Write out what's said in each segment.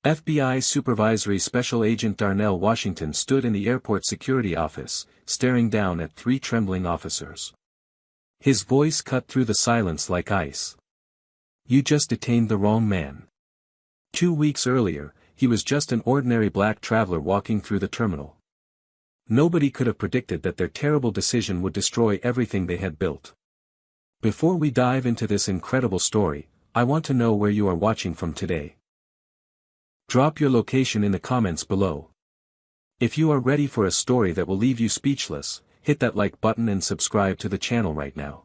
FBI Supervisory Special Agent Darnell Washington stood in the airport security office, staring down at three trembling officers. His voice cut through the silence like ice. "You just detained the wrong man." 2 weeks earlier, he was just an ordinary black traveler walking through the terminal. Nobody could have predicted that their terrible decision would destroy everything they had built. Before we dive into this incredible story, I want to know where you are watching from today. Drop your location in the comments below. If you are ready for a story that will leave you speechless, hit that like button and subscribe to the channel right now.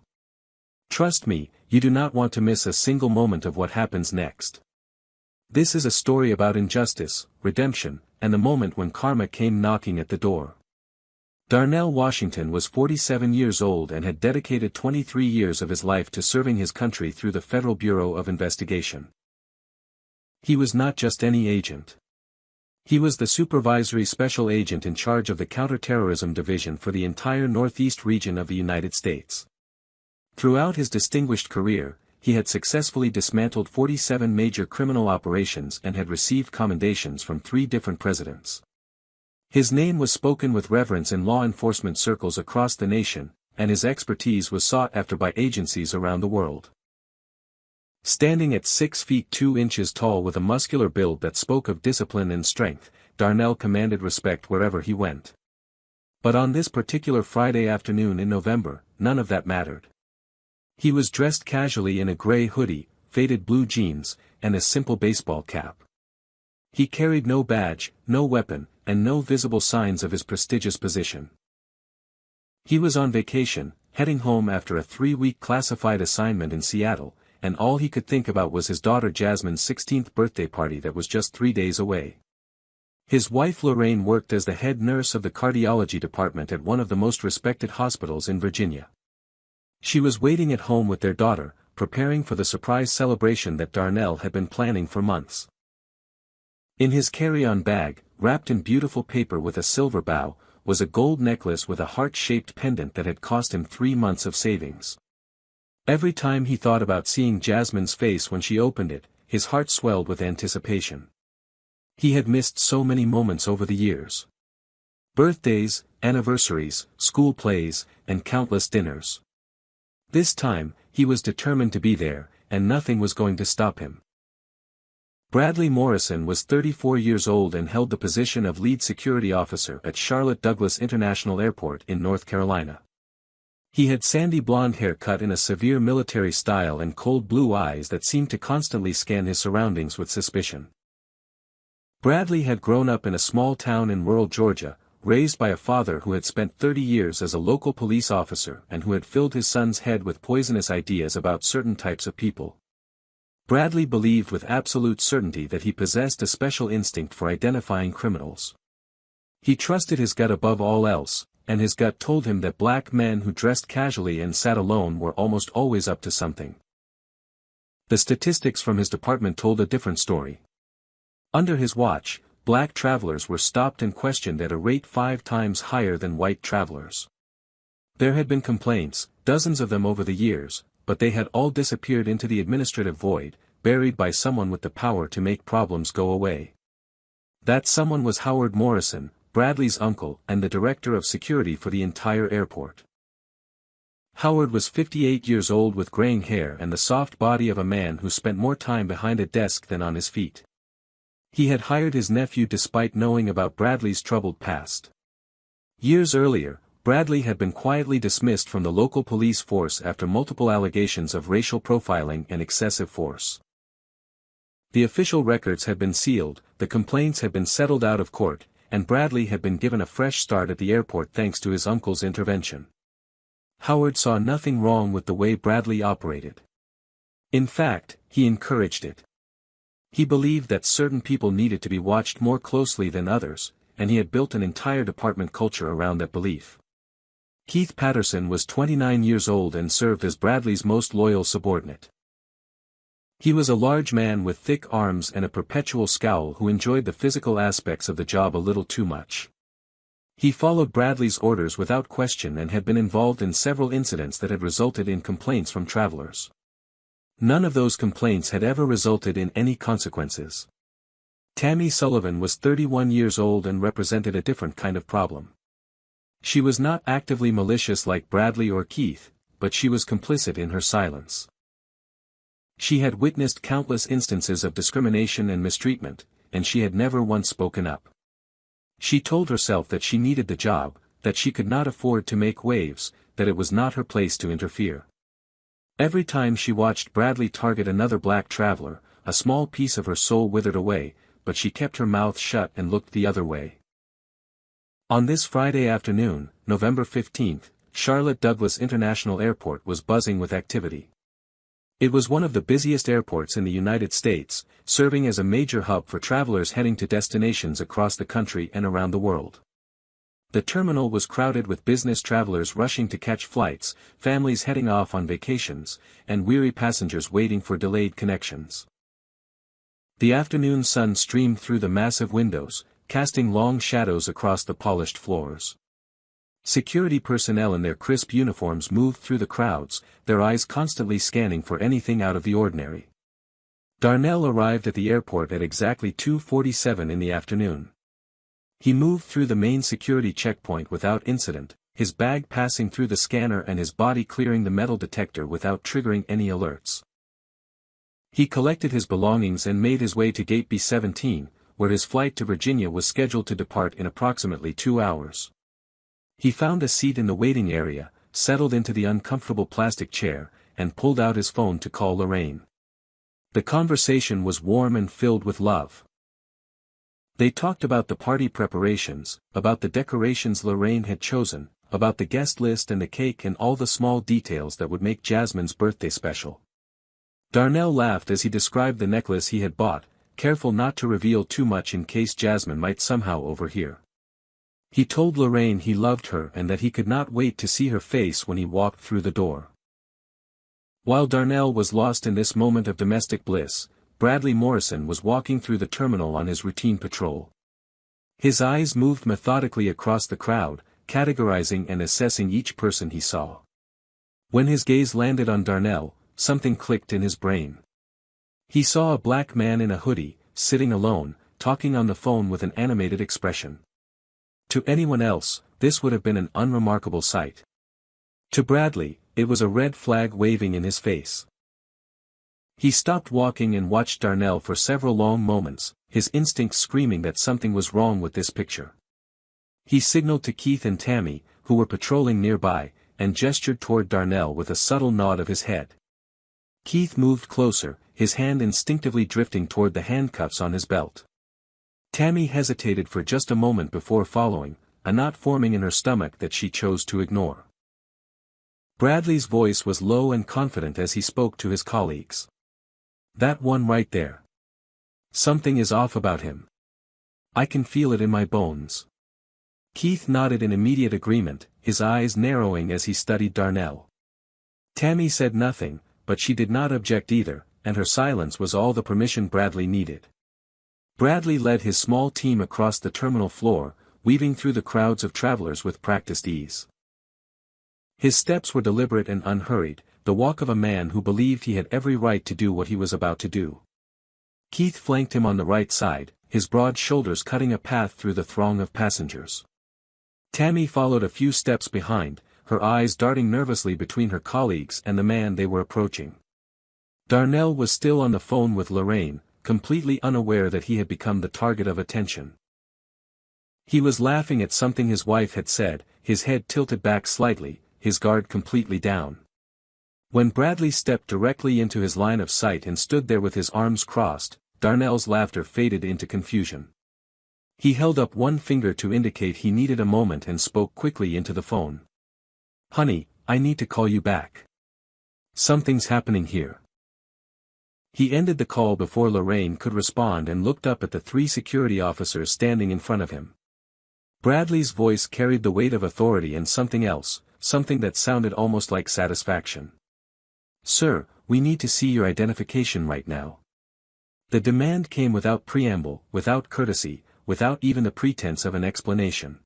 Trust me, you do not want to miss a single moment of what happens next. This is a story about injustice, redemption, and the moment when karma came knocking at the door. Darnell Washington was 47 years old and had dedicated 23 years of his life to serving his country through the Federal Bureau of Investigation. He was not just any agent. He was the supervisory special agent in charge of the Counterterrorism Division for the entire Northeast region of the United States. Throughout his distinguished career, he had successfully dismantled 47 major criminal operations and had received commendations from 3 different presidents. His name was spoken with reverence in law enforcement circles across the nation, and his expertise was sought after by agencies around the world. Standing at 6 feet 2 inches tall with a muscular build that spoke of discipline and strength, Darnell commanded respect wherever he went. But on this particular Friday afternoon in November, none of that mattered. He was dressed casually in a gray hoodie, faded blue jeans, and a simple baseball cap. He carried no badge, no weapon, and no visible signs of his prestigious position. He was on vacation, heading home after a 3-week classified assignment in Seattle, and all he could think about was his daughter Jasmine's 16th birthday party that was just 3 days away. His wife Lorraine worked as the head nurse of the cardiology department at one of the most respected hospitals in Virginia. She was waiting at home with their daughter, preparing for the surprise celebration that Darnell had been planning for months. In his carry-on bag, wrapped in beautiful paper with a silver bow, was a gold necklace with a heart-shaped pendant that had cost him 3 months of savings. Every time he thought about seeing Jasmine's face when she opened it, his heart swelled with anticipation. He had missed so many moments over the years. Birthdays, anniversaries, school plays, and countless dinners. This time, he was determined to be there, and nothing was going to stop him. Bradley Morrison was 34 years old and held the position of lead security officer at Charlotte Douglas International Airport in North Carolina. He had sandy blonde hair cut in a severe military style and cold blue eyes that seemed to constantly scan his surroundings with suspicion. Bradley had grown up in a small town in rural Georgia, raised by a father who had spent 30 years as a local police officer and who had filled his son's head with poisonous ideas about certain types of people. Bradley believed with absolute certainty that he possessed a special instinct for identifying criminals. He trusted his gut above all else, and his gut told him that black men who dressed casually and sat alone were almost always up to something. The statistics from his department told a different story. Under his watch, black travelers were stopped and questioned at a rate 5 times higher than white travelers. There had been complaints, dozens of them over the years, but they had all disappeared into the administrative void, buried by someone with the power to make problems go away. That someone was Howard Morrison, Bradley's uncle and the director of security for the entire airport. Howard was 58 years old with graying hair and the soft body of a man who spent more time behind a desk than on his feet. He had hired his nephew despite knowing about Bradley's troubled past. Years earlier, Bradley had been quietly dismissed from the local police force after multiple allegations of racial profiling and excessive force. The official records had been sealed, the complaints had been settled out of court, and Bradley had been given a fresh start at the airport thanks to his uncle's intervention. Howard saw nothing wrong with the way Bradley operated. In fact, he encouraged it. He believed that certain people needed to be watched more closely than others, and he had built an entire department culture around that belief. Keith Patterson was 29 years old and served as Bradley's most loyal subordinate. He was a large man with thick arms and a perpetual scowl who enjoyed the physical aspects of the job a little too much. He followed Bradley's orders without question and had been involved in several incidents that had resulted in complaints from travelers. None of those complaints had ever resulted in any consequences. Tammy Sullivan was 31 years old and represented a different kind of problem. She was not actively malicious like Bradley or Keith, but she was complicit in her silence. She had witnessed countless instances of discrimination and mistreatment, and she had never once spoken up. She told herself that she needed the job, that she could not afford to make waves, that it was not her place to interfere. Every time she watched Bradley target another black traveler, a small piece of her soul withered away, but she kept her mouth shut and looked the other way. On this Friday afternoon, November 15, Charlotte Douglas International Airport was buzzing with activity. It was one of the busiest airports in the United States, serving as a major hub for travelers heading to destinations across the country and around the world. The terminal was crowded with business travelers rushing to catch flights, families heading off on vacations, and weary passengers waiting for delayed connections. The afternoon sun streamed through the massive windows, casting long shadows across the polished floors. Security personnel in their crisp uniforms moved through the crowds, their eyes constantly scanning for anything out of the ordinary. Darnell arrived at the airport at exactly 2:47 in the afternoon. He moved through the main security checkpoint without incident, his bag passing through the scanner and his body clearing the metal detector without triggering any alerts. He collected his belongings and made his way to Gate B-17, where his flight to Virginia was scheduled to depart in approximately 2 hours. He found a seat in the waiting area, settled into the uncomfortable plastic chair, and pulled out his phone to call Lorraine. The conversation was warm and filled with love. They talked about the party preparations, about the decorations Lorraine had chosen, about the guest list and the cake and all the small details that would make Jasmine's birthday special. Darnell laughed as he described the necklace he had bought, careful not to reveal too much in case Jasmine might somehow overhear. He told Lorraine he loved her and that he could not wait to see her face when he walked through the door. While Darnell was lost in this moment of domestic bliss, Bradley Morrison was walking through the terminal on his routine patrol. His eyes moved methodically across the crowd, categorizing and assessing each person he saw. When his gaze landed on Darnell, something clicked in his brain. He saw a black man in a hoodie, sitting alone, talking on the phone with an animated expression. To anyone else, this would have been an unremarkable sight. To Bradley, it was a red flag waving in his face. He stopped walking and watched Darnell for several long moments, his instincts screaming that something was wrong with this picture. He signaled to Keith and Tammy, who were patrolling nearby, and gestured toward Darnell with a subtle nod of his head. Keith moved closer, his hand instinctively drifting toward the handcuffs on his belt. Tammy hesitated for just a moment before following, a knot forming in her stomach that she chose to ignore. Bradley's voice was low and confident as he spoke to his colleagues. "That one right there. Something is off about him. I can feel it in my bones." Keith nodded in immediate agreement, his eyes narrowing as he studied Darnell. Tammy said nothing, but she did not object either, and her silence was all the permission Bradley needed. Bradley led his small team across the terminal floor, weaving through the crowds of travelers with practiced ease. His steps were deliberate and unhurried, the walk of a man who believed he had every right to do what he was about to do. Keith flanked him on the right side, his broad shoulders cutting a path through the throng of passengers. Tammy followed a few steps behind, her eyes darting nervously between her colleagues and the man they were approaching. Darnell was still on the phone with Lorraine, completely unaware that he had become the target of attention. He was laughing at something his wife had said, his head tilted back slightly, his guard completely down. When Bradley stepped directly into his line of sight and stood there with his arms crossed, Darnell's laughter faded into confusion. He held up one finger to indicate he needed a moment and spoke quickly into the phone. "Honey, I need to call you back. Something's happening here." He ended the call before Lorraine could respond and looked up at the 3 security officers standing in front of him. Bradley's voice carried the weight of authority and something else, something that sounded almost like satisfaction. "Sir, we need to see your identification right now." The demand came without preamble, without courtesy, without even the pretense of an explanation.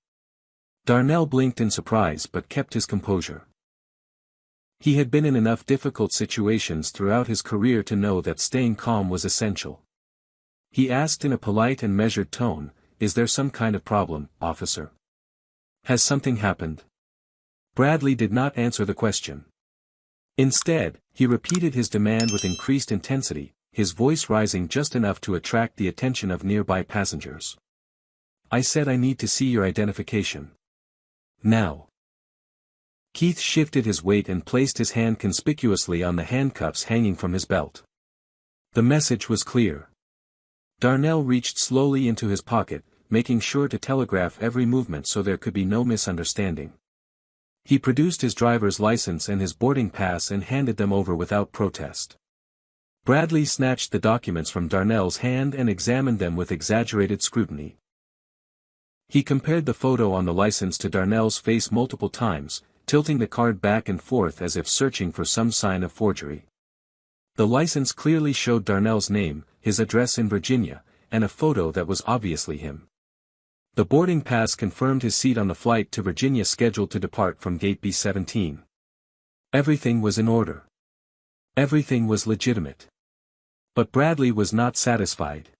Darnell blinked in surprise but kept his composure. He had been in enough difficult situations throughout his career to know that staying calm was essential. He asked in a polite and measured tone, "Is there some kind of problem, officer? Has something happened?" Bradley did not answer the question. Instead, he repeated his demand with increased intensity, his voice rising just enough to attract the attention of nearby passengers. "I said I need to see your identification. Now." Keith shifted his weight and placed his hand conspicuously on the handcuffs hanging from his belt. The message was clear. Darnell reached slowly into his pocket, making sure to telegraph every movement so there could be no misunderstanding. He produced his driver's license and his boarding pass and handed them over without protest. Bradley snatched the documents from Darnell's hand and examined them with exaggerated scrutiny. He compared the photo on the license to Darnell's face multiple times, tilting the card back and forth as if searching for some sign of forgery. The license clearly showed Darnell's name, his address in Virginia, and a photo that was obviously him. The boarding pass confirmed his seat on the flight to Virginia scheduled to depart from Gate B-17. Everything was in order. Everything was legitimate. But Bradley was not satisfied.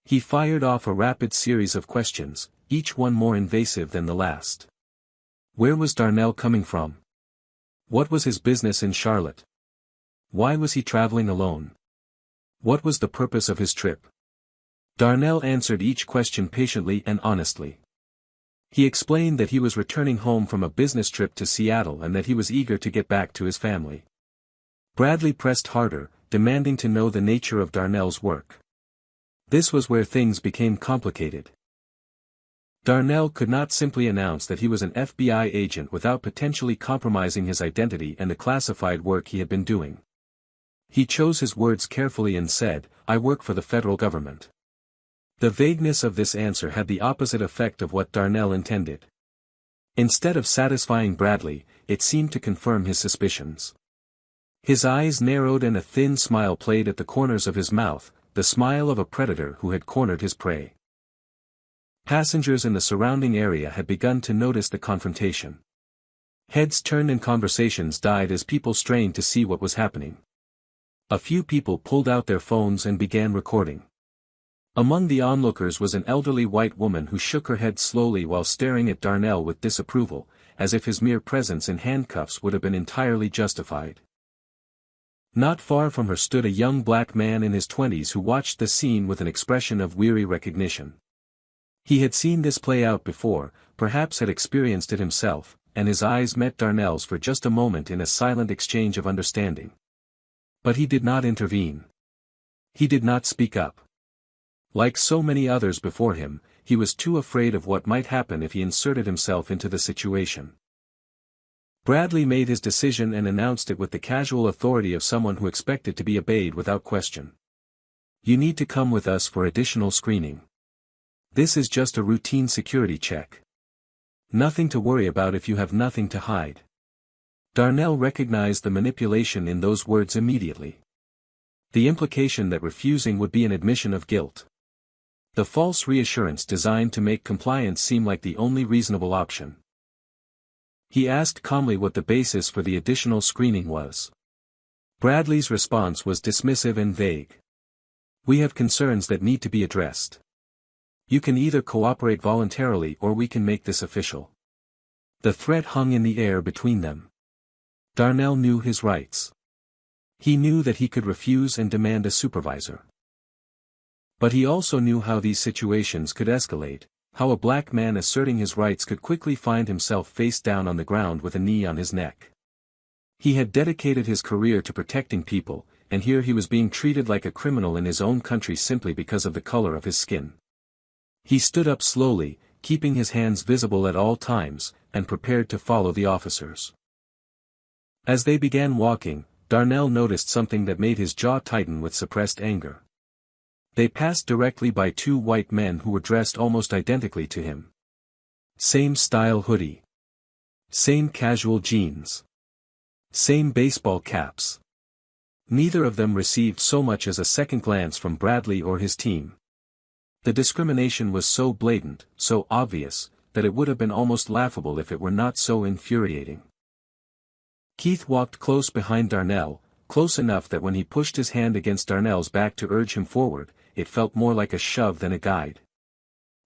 He fired off a rapid series of questions, each one more invasive than the last. Where was Darnell coming from? What was his business in Charlotte? Why was he traveling alone? What was the purpose of his trip? Darnell answered each question patiently and honestly. He explained that he was returning home from a business trip to Seattle and that he was eager to get back to his family. Bradley pressed harder, demanding to know the nature of Darnell's work. This was where things became complicated. Darnell could not simply announce that he was an FBI agent without potentially compromising his identity and the classified work he had been doing. He chose his words carefully and said, "I work for the federal government." The vagueness of this answer had the opposite effect of what Darnell intended. Instead of satisfying Bradley, it seemed to confirm his suspicions. His eyes narrowed and a thin smile played at the corners of his mouth, the smile of a predator who had cornered his prey. Passengers in the surrounding area had begun to notice the confrontation. Heads turned and conversations died as people strained to see what was happening. A few people pulled out their phones and began recording. Among the onlookers was an elderly white woman who shook her head slowly while staring at Darnell with disapproval, as if his mere presence in handcuffs would have been entirely justified. Not far from her stood a young black man in his 20s who watched the scene with an expression of weary recognition. He had seen this play out before, perhaps had experienced it himself, and his eyes met Darnell's for just a moment in a silent exchange of understanding. But he did not intervene. He did not speak up. Like so many others before him, he was too afraid of what might happen if he inserted himself into the situation. Bradley made his decision and announced it with the casual authority of someone who expected to be obeyed without question. "You need to come with us for additional screening. This is just a routine security check. Nothing to worry about if you have nothing to hide." Darnell recognized the manipulation in those words immediately. The implication that refusing would be an admission of guilt. The false reassurance designed to make compliance seem like the only reasonable option. He asked calmly what the basis for the additional screening was. Bradley's response was dismissive and vague. "We have concerns that need to be addressed. You can either cooperate voluntarily or we can make this official." The threat hung in the air between them. Darnell knew his rights. He knew that he could refuse and demand a supervisor. But he also knew how these situations could escalate, how a black man asserting his rights could quickly find himself face down on the ground with a knee on his neck. He had dedicated his career to protecting people, and here he was being treated like a criminal in his own country simply because of the color of his skin. He stood up slowly, keeping his hands visible at all times, and prepared to follow the officers. As they began walking, Darnell noticed something that made his jaw tighten with suppressed anger. They passed directly by two white men who were dressed almost identically to him. Same style hoodie. Same casual jeans. Same baseball caps. Neither of them received so much as a second glance from Bradley or his team. The discrimination was so blatant, so obvious, that it would have been almost laughable if it were not so infuriating. Keith walked close behind Darnell, close enough that when he pushed his hand against Darnell's back to urge him forward, it felt more like a shove than a guide.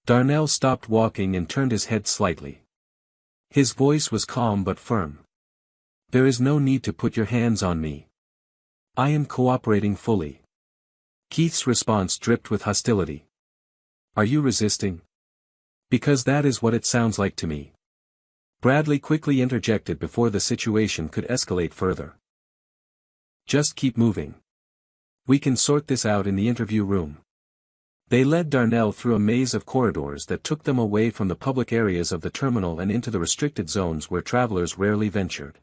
Darnell stopped walking and turned his head slightly. His voice was calm but firm. "There is no need to put your hands on me. I am cooperating fully." Keith's response dripped with hostility. "Are you resisting? Because that is what it sounds like to me." Bradley quickly interjected before the situation could escalate further. "Just keep moving. We can sort this out in the interview room." They led Darnell through a maze of corridors that took them away from the public areas of the terminal and into the restricted zones where travelers rarely ventured.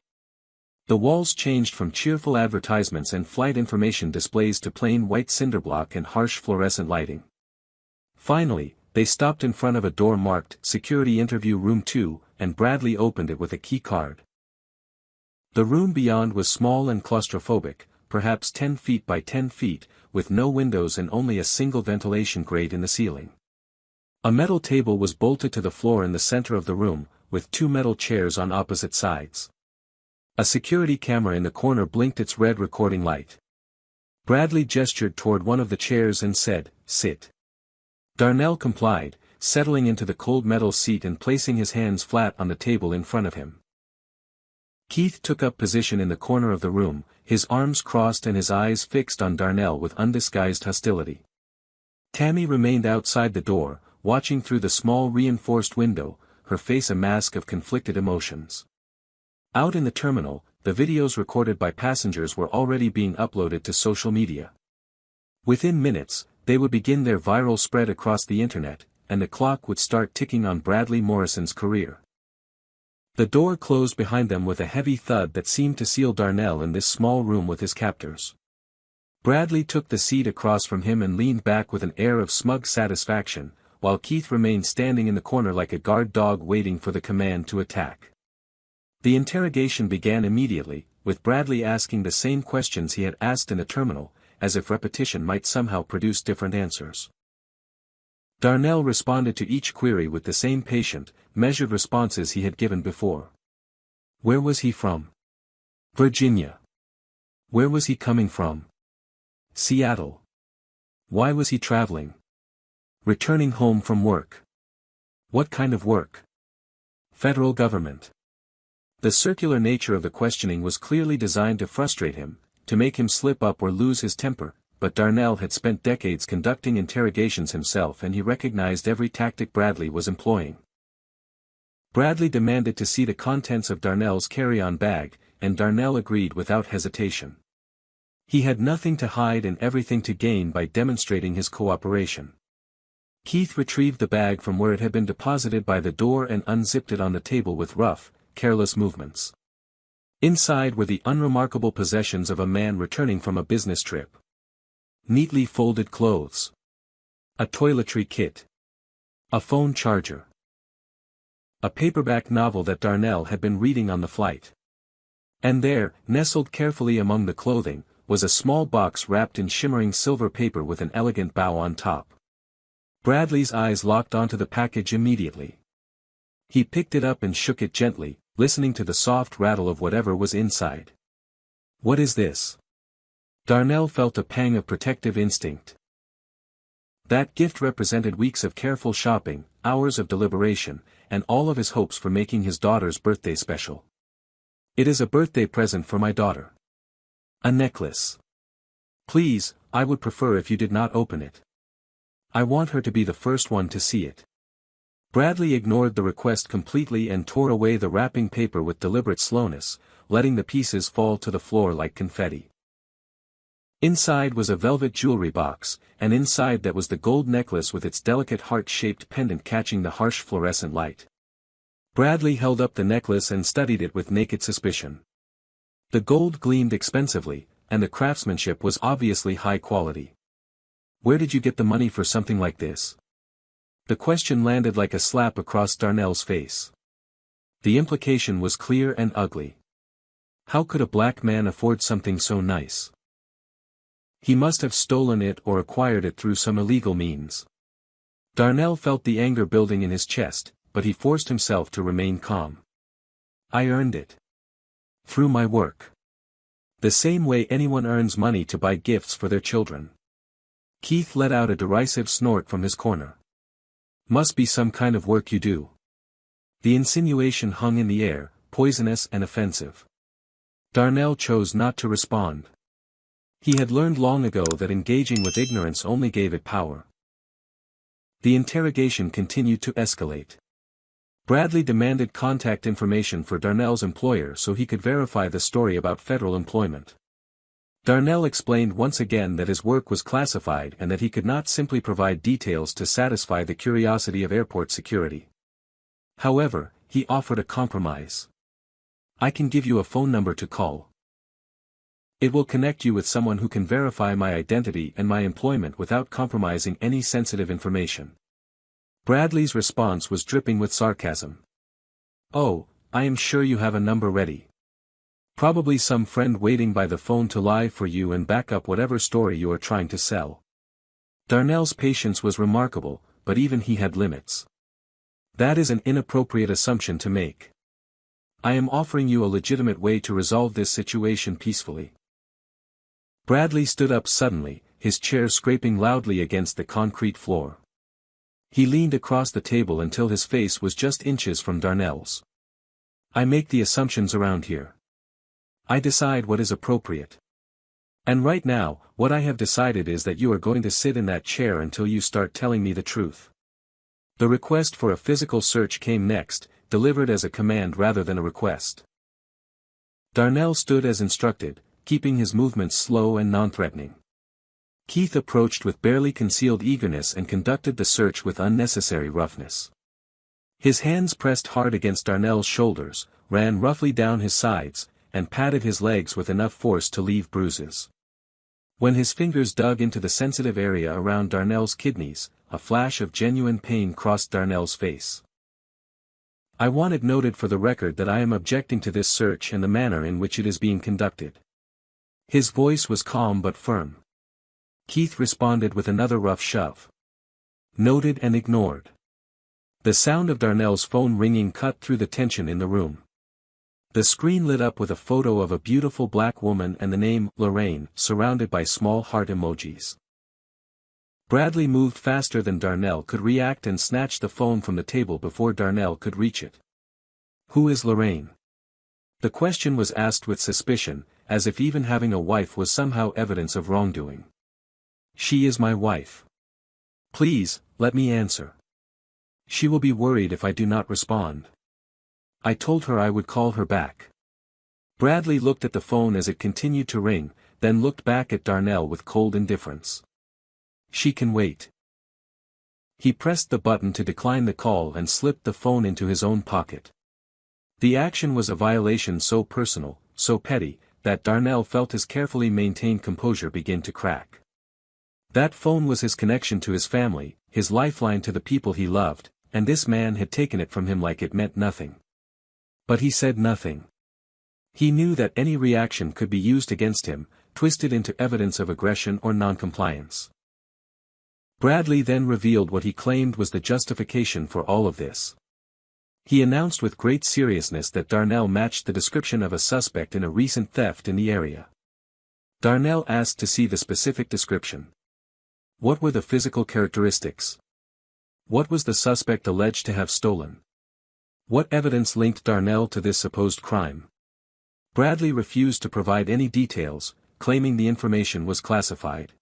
The walls changed from cheerful advertisements and flight information displays to plain white cinderblock and harsh fluorescent lighting. Finally, they stopped in front of a door marked Security Interview Room 2, and Bradley opened it with a key card. The room beyond was small and claustrophobic, perhaps 10 feet by 10 feet, with no windows and only a single ventilation grate in the ceiling. A metal table was bolted to the floor in the center of the room, with 2 metal chairs on opposite sides. A security camera in the corner blinked its red recording light. Bradley gestured toward one of the chairs and said, "Sit." Darnell complied, settling into the cold metal seat and placing his hands flat on the table in front of him. Keith took up position in the corner of the room, his arms crossed and his eyes fixed on Darnell with undisguised hostility. Tammy remained outside the door, watching through the small reinforced window, her face a mask of conflicted emotions. Out in the terminal, the videos recorded by passengers were already being uploaded to social media. Within minutes, they would begin their viral spread across the internet, and the clock would start ticking on Bradley Morrison's career. The door closed behind them with a heavy thud that seemed to seal Darnell in this small room with his captors. Bradley took the seat across from him and leaned back with an air of smug satisfaction, while Keith remained standing in the corner like a guard dog waiting for the command to attack. The interrogation began immediately, with Bradley asking the same questions he had asked in the terminal, as if repetition might somehow produce different answers. Darnell responded to each query with the same patient, measured responses he had given before. Where was he from? Virginia. Where was he coming from? Seattle. Why was he traveling? Returning home from work. What kind of work? Federal government. The circular nature of the questioning was clearly designed to frustrate him, to make him slip up or lose his temper, but Darnell had spent decades conducting interrogations himself and he recognized every tactic Bradley was employing. Bradley demanded to see the contents of Darnell's carry-on bag, and Darnell agreed without hesitation. He had nothing to hide and everything to gain by demonstrating his cooperation. Keith retrieved the bag from where it had been deposited by the door and unzipped it on the table with rough, careless movements. Inside were the unremarkable possessions of a man returning from a business trip. Neatly folded clothes. A toiletry kit. A phone charger. A paperback novel that Darnell had been reading on the flight. And there, nestled carefully among the clothing, was a small box wrapped in shimmering silver paper with an elegant bow on top. Bradley's eyes locked onto the package immediately. He picked it up and shook it gently, listening to the soft rattle of whatever was inside. What is this? Darnell felt a pang of protective instinct. That gift represented weeks of careful shopping, hours of deliberation, and all of his hopes for making his daughter's birthday special. It is a birthday present for my daughter. A necklace. Please, I would prefer if you did not open it. I want her to be the first one to see it. Bradley ignored the request completely and tore away the wrapping paper with deliberate slowness, letting the pieces fall to the floor like confetti. Inside was a velvet jewelry box, and inside that was the gold necklace with its delicate heart-shaped pendant catching the harsh fluorescent light. Bradley held up the necklace and studied it with naked suspicion. The gold gleamed expensively, and the craftsmanship was obviously high quality. Where did you get the money for something like this? The question landed like a slap across Darnell's face. The implication was clear and ugly. How could a black man afford something so nice? He must have stolen it or acquired it through some illegal means. Darnell felt the anger building in his chest, but he forced himself to remain calm. I earned it. Through my work. The same way anyone earns money to buy gifts for their children. Keith let out a derisive snort from his corner. Must be some kind of work you do. The insinuation hung in the air, poisonous and offensive. Darnell chose not to respond. He had learned long ago that engaging with ignorance only gave it power. The interrogation continued to escalate. Bradley demanded contact information for Darnell's employer so he could verify the story about federal employment. Darnell explained once again that his work was classified and that he could not simply provide details to satisfy the curiosity of airport security. However, he offered a compromise. I can give you a phone number to call. It will connect you with someone who can verify my identity and my employment without compromising any sensitive information. Bradley's response was dripping with sarcasm. Oh, I am sure you have a number ready. Probably some friend waiting by the phone to lie for you and back up whatever story you are trying to sell. Darnell's patience was remarkable, but even he had limits. That is an inappropriate assumption to make. I am offering you a legitimate way to resolve this situation peacefully. Bradley stood up suddenly, his chair scraping loudly against the concrete floor. He leaned across the table until his face was just inches from Darnell's. I make the assumptions around here. I decide what is appropriate. And right now, what I have decided is that you are going to sit in that chair until you start telling me the truth. The request for a physical search came next, delivered as a command rather than a request. Darnell stood as instructed, keeping his movements slow and non-threatening. Keith approached with barely concealed eagerness and conducted the search with unnecessary roughness. His hands pressed hard against Darnell's shoulders, ran roughly down his sides, and patted his legs with enough force to leave bruises. When his fingers dug into the sensitive area around Darnell's kidneys, a flash of genuine pain crossed Darnell's face. I want it noted for the record that I am objecting to this search and the manner in which it is being conducted. His voice was calm but firm. Keith responded with another rough shove. Noted and ignored. The sound of Darnell's phone ringing cut through the tension in the room. The screen lit up with a photo of a beautiful black woman and the name, Lorraine, surrounded by small heart emojis. Bradley moved faster than Darnell could react and snatched the phone from the table before Darnell could reach it. Who is Lorraine? The question was asked with suspicion, as if even having a wife was somehow evidence of wrongdoing. She is my wife. Please, let me answer. She will be worried if I do not respond. I told her I would call her back. Bradley looked at the phone as it continued to ring, then looked back at Darnell with cold indifference. She can wait. He pressed the button to decline the call and slipped the phone into his own pocket. The action was a violation so personal, so petty, that Darnell felt his carefully maintained composure begin to crack. That phone was his connection to his family, his lifeline to the people he loved, and this man had taken it from him like it meant nothing. But he said nothing. He knew that any reaction could be used against him, twisted into evidence of aggression or noncompliance. Bradley then revealed what he claimed was the justification for all of this. He announced with great seriousness that Darnell matched the description of a suspect in a recent theft in the area. Darnell asked to see the specific description. What were the physical characteristics? What was the suspect alleged to have stolen? What evidence linked Darnell to this supposed crime? Bradley refused to provide any details, claiming the information was classified.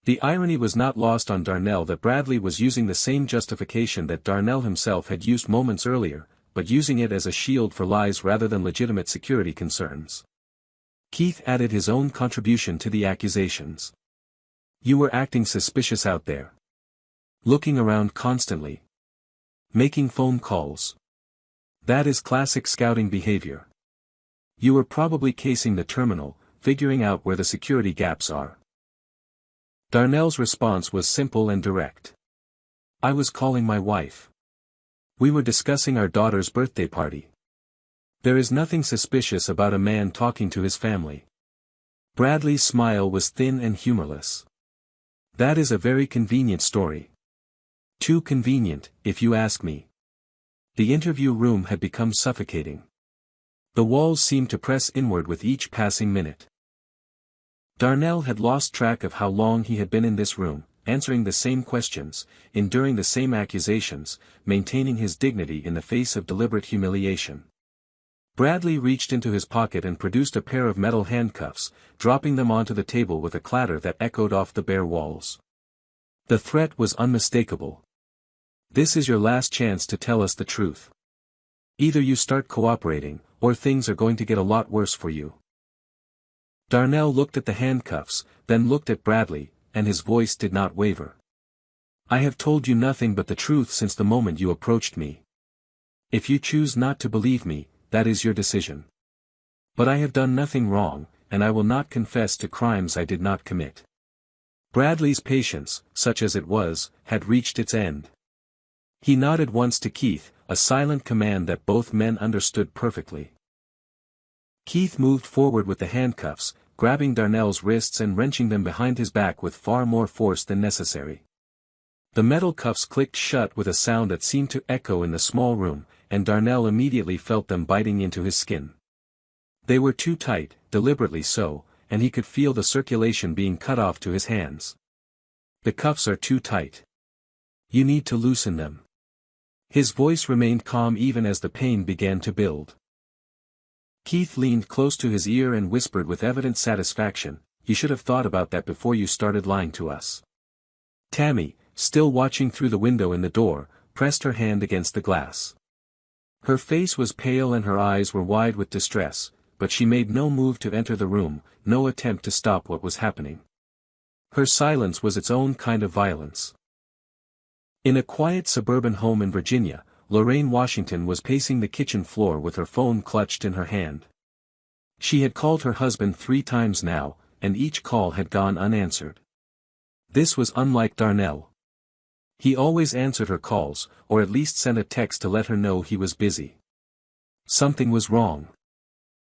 The irony was not lost on Darnell that Bradley was using the same justification that Darnell himself had used moments earlier, but using it as a shield for lies rather than legitimate security concerns. Keith added his own contribution to the accusations. You were acting suspicious out there. Looking around constantly. Making phone calls. That is classic scouting behavior. You were probably casing the terminal, figuring out where the security gaps are. Darnell's response was simple and direct. I was calling my wife. We were discussing our daughter's birthday party. There is nothing suspicious about a man talking to his family. Bradley's smile was thin and humorless. That is a very convenient story. Too convenient, if you ask me. The interview room had become suffocating. The walls seemed to press inward with each passing minute. Darnell had lost track of how long he had been in this room, answering the same questions, enduring the same accusations, maintaining his dignity in the face of deliberate humiliation. Bradley reached into his pocket and produced a pair of metal handcuffs, dropping them onto the table with a clatter that echoed off the bare walls. The threat was unmistakable. This is your last chance to tell us the truth. Either you start cooperating, or things are going to get a lot worse for you. Darnell looked at the handcuffs, then looked at Bradley, and his voice did not waver. I have told you nothing but the truth since the moment you approached me. If you choose not to believe me, that is your decision. But I have done nothing wrong, and I will not confess to crimes I did not commit. Bradley's patience, such as it was, had reached its end. He nodded once to Keith, a silent command that both men understood perfectly. Keith moved forward with the handcuffs, grabbing Darnell's wrists and wrenching them behind his back with far more force than necessary. The metal cuffs clicked shut with a sound that seemed to echo in the small room, and Darnell immediately felt them biting into his skin. They were too tight, deliberately so, and he could feel the circulation being cut off to his hands. The cuffs are too tight. You need to loosen them. His voice remained calm even as the pain began to build. Keith leaned close to his ear and whispered with evident satisfaction, "You should have thought about that before you started lying to us." Tammy, still watching through the window in the door, pressed her hand against the glass. Her face was pale and her eyes were wide with distress, but she made no move to enter the room, no attempt to stop what was happening. Her silence was its own kind of violence. In a quiet suburban home in Virginia, Lorraine Washington was pacing the kitchen floor with her phone clutched in her hand. She had called her husband 3 times now, and each call had gone unanswered. This was unlike Darnell. He always answered her calls, or at least sent a text to let her know he was busy. Something was wrong.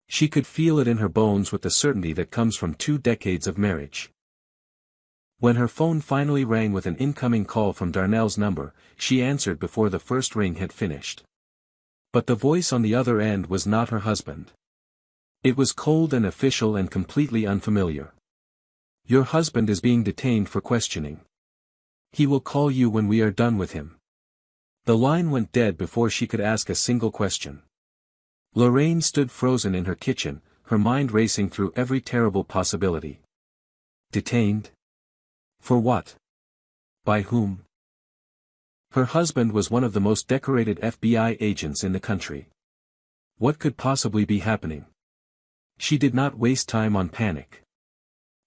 She could feel it in her bones with the certainty that comes from 2 decades of marriage. When her phone finally rang with an incoming call from Darnell's number, she answered before the first ring had finished. But the voice on the other end was not her husband. It was cold and official and completely unfamiliar. "Your husband is being detained for questioning. He will call you when we are done with him." The line went dead before she could ask a single question. Lorraine stood frozen in her kitchen, her mind racing through every terrible possibility. Detained? For what? By whom? Her husband was one of the most decorated FBI agents in the country. What could possibly be happening? She did not waste time on panic.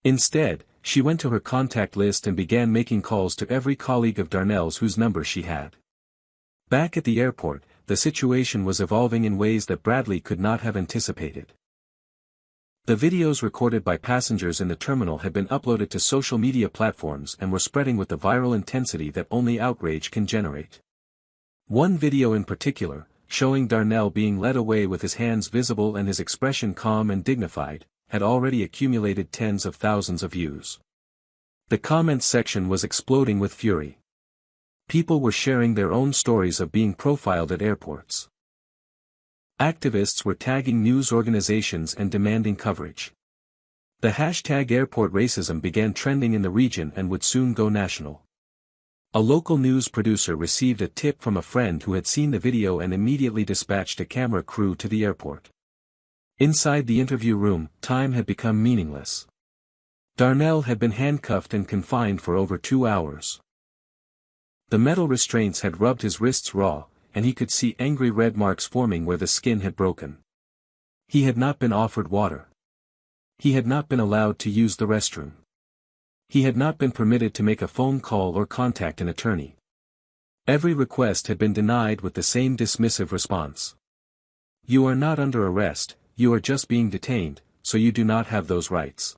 Instead, she went to her contact list and began making calls to every colleague of Darnell's whose number she had. Back at the airport, the situation was evolving in ways that Bradley could not have anticipated. The videos recorded by passengers in the terminal had been uploaded to social media platforms and were spreading with the viral intensity that only outrage can generate. One video in particular, showing Darnell being led away with his hands visible and his expression calm and dignified, had already accumulated tens of thousands of views. The comments section was exploding with fury. People were sharing their own stories of being profiled at airports. Activists were tagging news organizations and demanding coverage. The hashtag airport racism began trending in the region and would soon go national. A local news producer received a tip from a friend who had seen the video and immediately dispatched a camera crew to the airport. Inside the interview room, time had become meaningless. Darnell had been handcuffed and confined for over 2 hours. The metal restraints had rubbed his wrists raw, and he could see angry red marks forming where the skin had broken. He had not been offered water. He had not been allowed to use the restroom. He had not been permitted to make a phone call or contact an attorney. Every request had been denied with the same dismissive response. "You are not under arrest, you are just being detained, so you do not have those rights."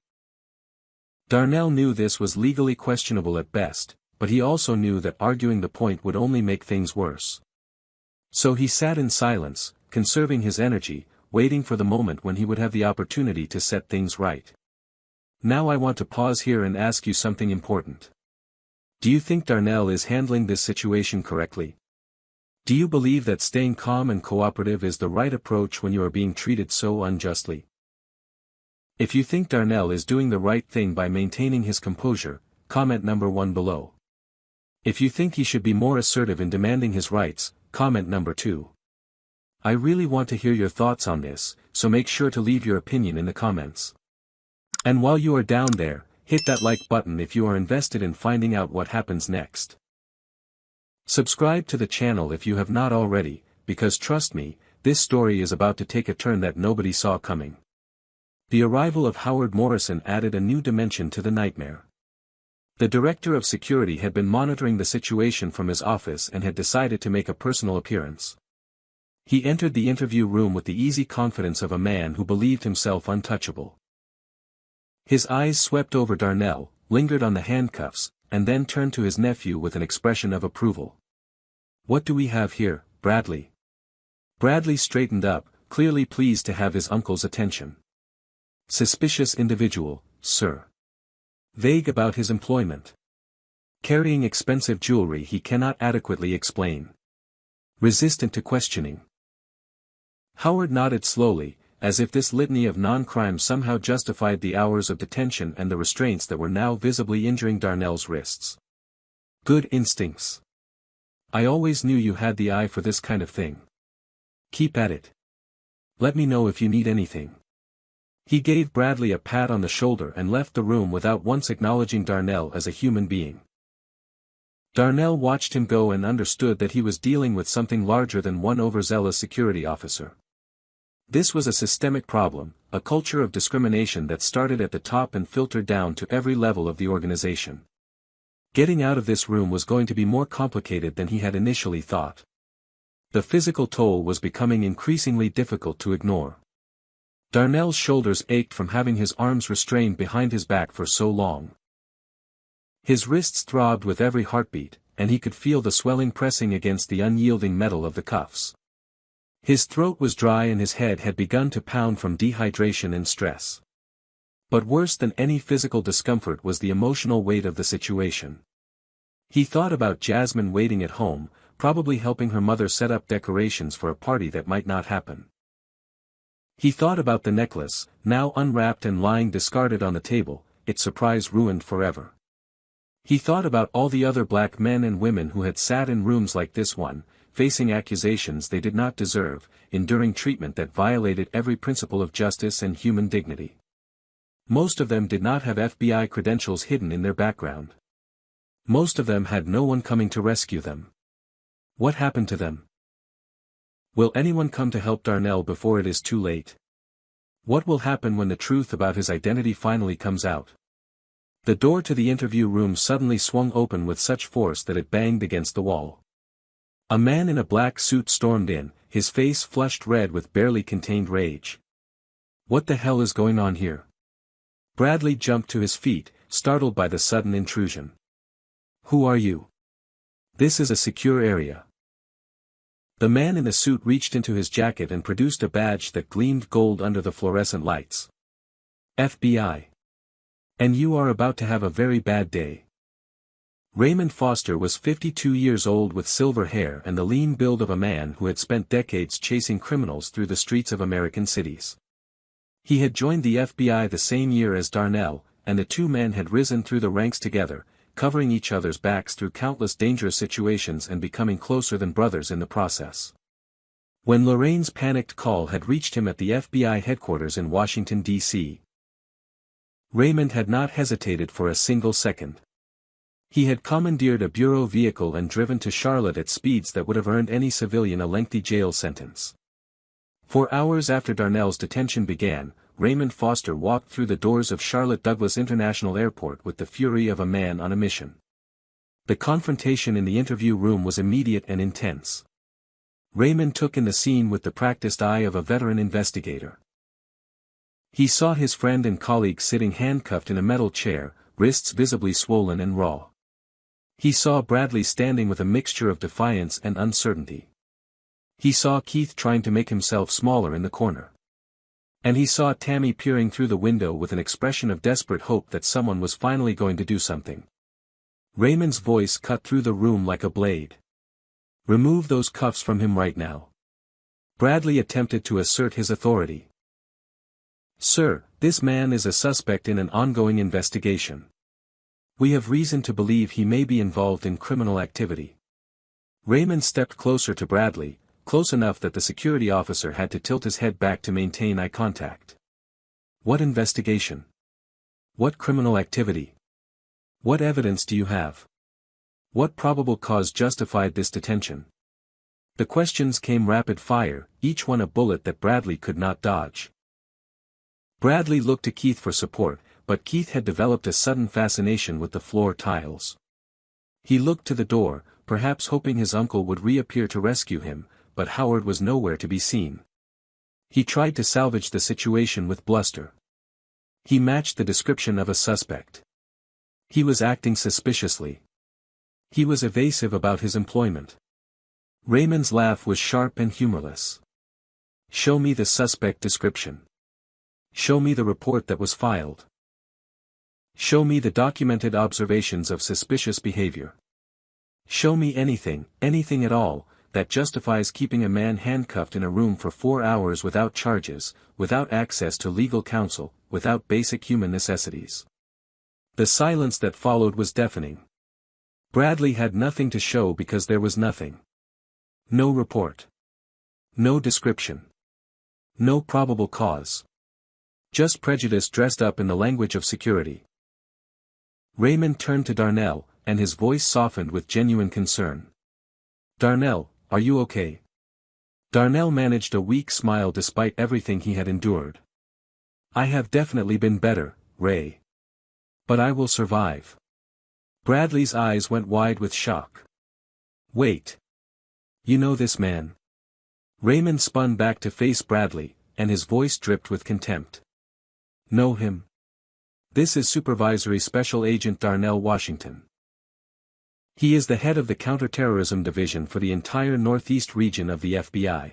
Darnell knew this was legally questionable at best, but he also knew that arguing the point would only make things worse. So he sat in silence, conserving his energy, waiting for the moment when he would have the opportunity to set things right. "Now I want to pause here and ask you something important. Do you think Darnell is handling this situation correctly? Do you believe that staying calm and cooperative is the right approach when you are being treated so unjustly?" If you think Darnell is doing the right thing by maintaining his composure, comment number 1 below. If you think he should be more assertive in demanding his rights, comment number 2. I really want to hear your thoughts on this, so make sure to leave your opinion in the comments. And while you are down there, hit that like button if you are invested in finding out what happens next. Subscribe to the channel if you have not already, because trust me, this story is about to take a turn that nobody saw coming. The arrival of Howard Morrison added a new dimension to the nightmare. The director of security had been monitoring the situation from his office and had decided to make a personal appearance. He entered the interview room with the easy confidence of a man who believed himself untouchable. His eyes swept over Darnell, lingered on the handcuffs, and then turned to his nephew with an expression of approval. "What do we have here, Bradley?" Bradley straightened up, clearly pleased to have his uncle's attention. "Suspicious individual, sir. Vague about his employment. Carrying expensive jewelry he cannot adequately explain. Resistant to questioning." Howard nodded slowly, as if this litany of non-crime somehow justified the hours of detention and the restraints that were now visibly injuring Darnell's wrists. "Good instincts. I always knew you had the eye for this kind of thing. Keep at it. Let me know if you need anything." He gave Bradley a pat on the shoulder and left the room without once acknowledging Darnell as a human being. Darnell watched him go and understood that he was dealing with something larger than one overzealous security officer. This was a systemic problem, a culture of discrimination that started at the top and filtered down to every level of the organization. Getting out of this room was going to be more complicated than he had initially thought. The physical toll was becoming increasingly difficult to ignore. Darnell's shoulders ached from having his arms restrained behind his back for so long. His wrists throbbed with every heartbeat, and he could feel the swelling pressing against the unyielding metal of the cuffs. His throat was dry and his head had begun to pound from dehydration and stress. But worse than any physical discomfort was the emotional weight of the situation. He thought about Jasmine waiting at home, probably helping her mother set up decorations for a party that might not happen. He thought about the necklace, now unwrapped and lying discarded on the table, its surprise ruined forever. He thought about all the other black men and women who had sat in rooms like this one, facing accusations they did not deserve, enduring treatment that violated every principle of justice and human dignity. Most of them did not have FBI credentials hidden in their background. Most of them had no one coming to rescue them. What happened to them? Will anyone come to help Darnell before it is too late? What will happen when the truth about his identity finally comes out? The door to the interview room suddenly swung open with such force that it banged against the wall. A man in a black suit stormed in, his face flushed red with barely contained rage. "What the hell is going on here?" Bradley jumped to his feet, startled by the sudden intrusion. "Who are you? This is a secure area." The man in the suit reached into his jacket and produced a badge that gleamed gold under the fluorescent lights. "FBI. And you are about to have a very bad day." Raymond Foster was 52 years old with silver hair and the lean build of a man who had spent decades chasing criminals through the streets of American cities. He had joined the FBI the same year as Darnell, and the two men had risen through the ranks together, covering each other's backs through countless dangerous situations and becoming closer than brothers in the process. When Lorraine's panicked call had reached him at the FBI headquarters in Washington, D.C., Raymond had not hesitated for a single second. He had commandeered a bureau vehicle and driven to Charlotte at speeds that would have earned any civilian a lengthy jail sentence. 4 hours after Darnell's detention began, Raymond Foster walked through the doors of Charlotte Douglas International Airport with the fury of a man on a mission. The confrontation in the interview room was immediate and intense. Raymond took in the scene with the practiced eye of a veteran investigator. He saw his friend and colleague sitting handcuffed in a metal chair, wrists visibly swollen and raw. He saw Bradley standing with a mixture of defiance and uncertainty. He saw Keith trying to make himself smaller in the corner. And he saw Tammy peering through the window with an expression of desperate hope that someone was finally going to do something. Raymond's voice cut through the room like a blade. "Remove those cuffs from him right now." Bradley attempted to assert his authority. "Sir, This man is a suspect in an ongoing investigation. We have reason to believe he may be involved in criminal activity. Raymond stepped closer to Bradley, close enough that the security officer had to tilt his head back to maintain eye contact. What investigation? What criminal activity? What evidence do you have? What probable cause justified this detention? The questions came rapid fire, each one a bullet that Bradley could not dodge. Bradley looked to Keith for support, but Keith had developed a sudden fascination with the floor tiles. He looked to the door, perhaps hoping his uncle would reappear to rescue him, but Howard was nowhere to be seen. He tried to salvage the situation with bluster. He matched the description of a suspect. He was acting suspiciously. He was evasive about his employment. Raymond's laugh was sharp and humorless. Show me the suspect description. Show me the report that was filed. Show me the documented observations of suspicious behavior. Show me anything, anything at all, that justifies keeping a man handcuffed in a room for 4 hours without charges, without access to legal counsel, without basic human necessities. The silence that followed was deafening. Bradley had nothing to show because there was nothing. No report. No description. No probable cause. Just prejudice dressed up in the language of security. Raymond turned to Darnell, and his voice softened with genuine concern. Darnell, are you okay? Darnell managed a weak smile despite everything he had endured. I have definitely been better, Ray. But I will survive. Bradley's eyes went wide with shock. Wait. You know this man? Raymond spun back to face Bradley, and his voice dripped with contempt. Know him? This is Supervisory Special Agent Darnell Washington. He is the head of the Counterterrorism Division for the entire Northeast region of the FBI.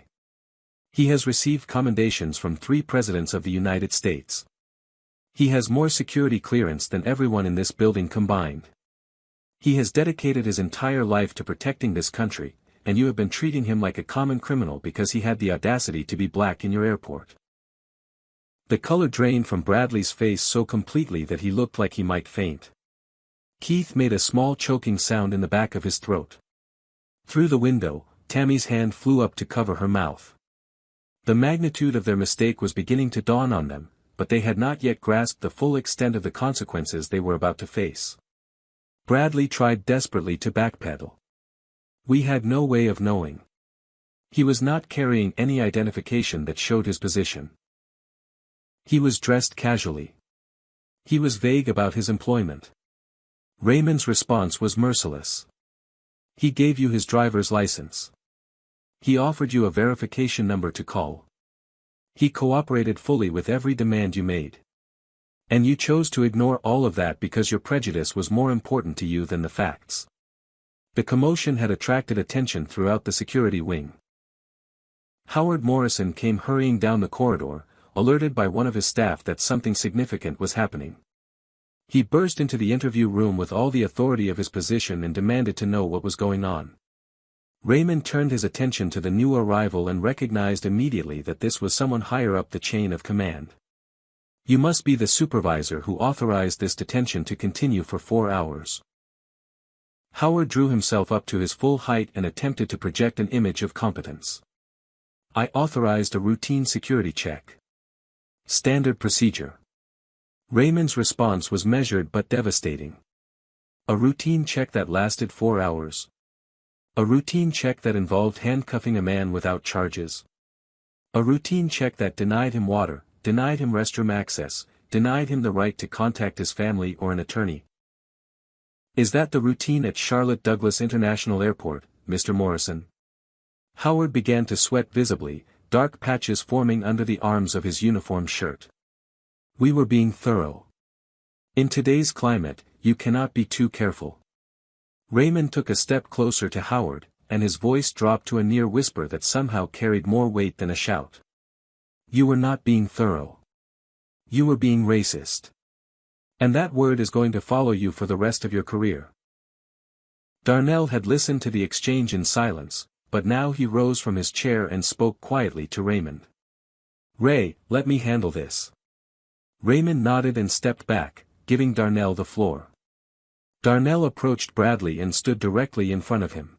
He has received commendations from 3 presidents of the United States. He has more security clearance than everyone in this building combined. He has dedicated his entire life to protecting this country, and you have been treating him like a common criminal because he had the audacity to be black in your airport. The color drained from Bradley's face so completely that he looked like he might faint. Keith made a small choking sound in the back of his throat. Through the window, Tammy's hand flew up to cover her mouth. The magnitude of their mistake was beginning to dawn on them, but they had not yet grasped the full extent of the consequences they were about to face. Bradley tried desperately to backpedal. We had no way of knowing. He was not carrying any identification that showed his position. He was dressed casually. He was vague about his employment. Raymond's response was merciless. He gave you his driver's license. He offered you a verification number to call. He cooperated fully with every demand you made. And you chose to ignore all of that because your prejudice was more important to you than the facts. The commotion had attracted attention throughout the security wing. Howard Morrison came hurrying down the corridor, alerted by one of his staff that something significant was happening. He burst into the interview room with all the authority of his position and demanded to know what was going on. Raymond turned his attention to the new arrival and recognized immediately that this was someone higher up the chain of command. You must be the supervisor who authorized this detention to continue for 4 hours. Howard drew himself up to his full height and attempted to project an image of competence. I authorized a routine security check. Standard procedure. Raymond's response was measured but devastating. A routine check that lasted 4 hours. A routine check that involved handcuffing a man without charges. A routine check that denied him water, denied him restroom access, denied him the right to contact his family or an attorney. Is that the routine at Charlotte Douglas International Airport, Mr. Morrison? Howard began to sweat visibly, dark patches forming under the arms of his uniform shirt. We were being thorough. In today's climate, you cannot be too careful. Raymond took a step closer to Howard, and his voice dropped to a near whisper that somehow carried more weight than a shout. You were not being thorough. You were being racist. And that word is going to follow you for the rest of your career. Darnell had listened to the exchange in silence, but now he rose from his chair and spoke quietly to Raymond. Ray, let me handle this. Raymond nodded and stepped back, giving Darnell the floor. Darnell approached Bradley and stood directly in front of him.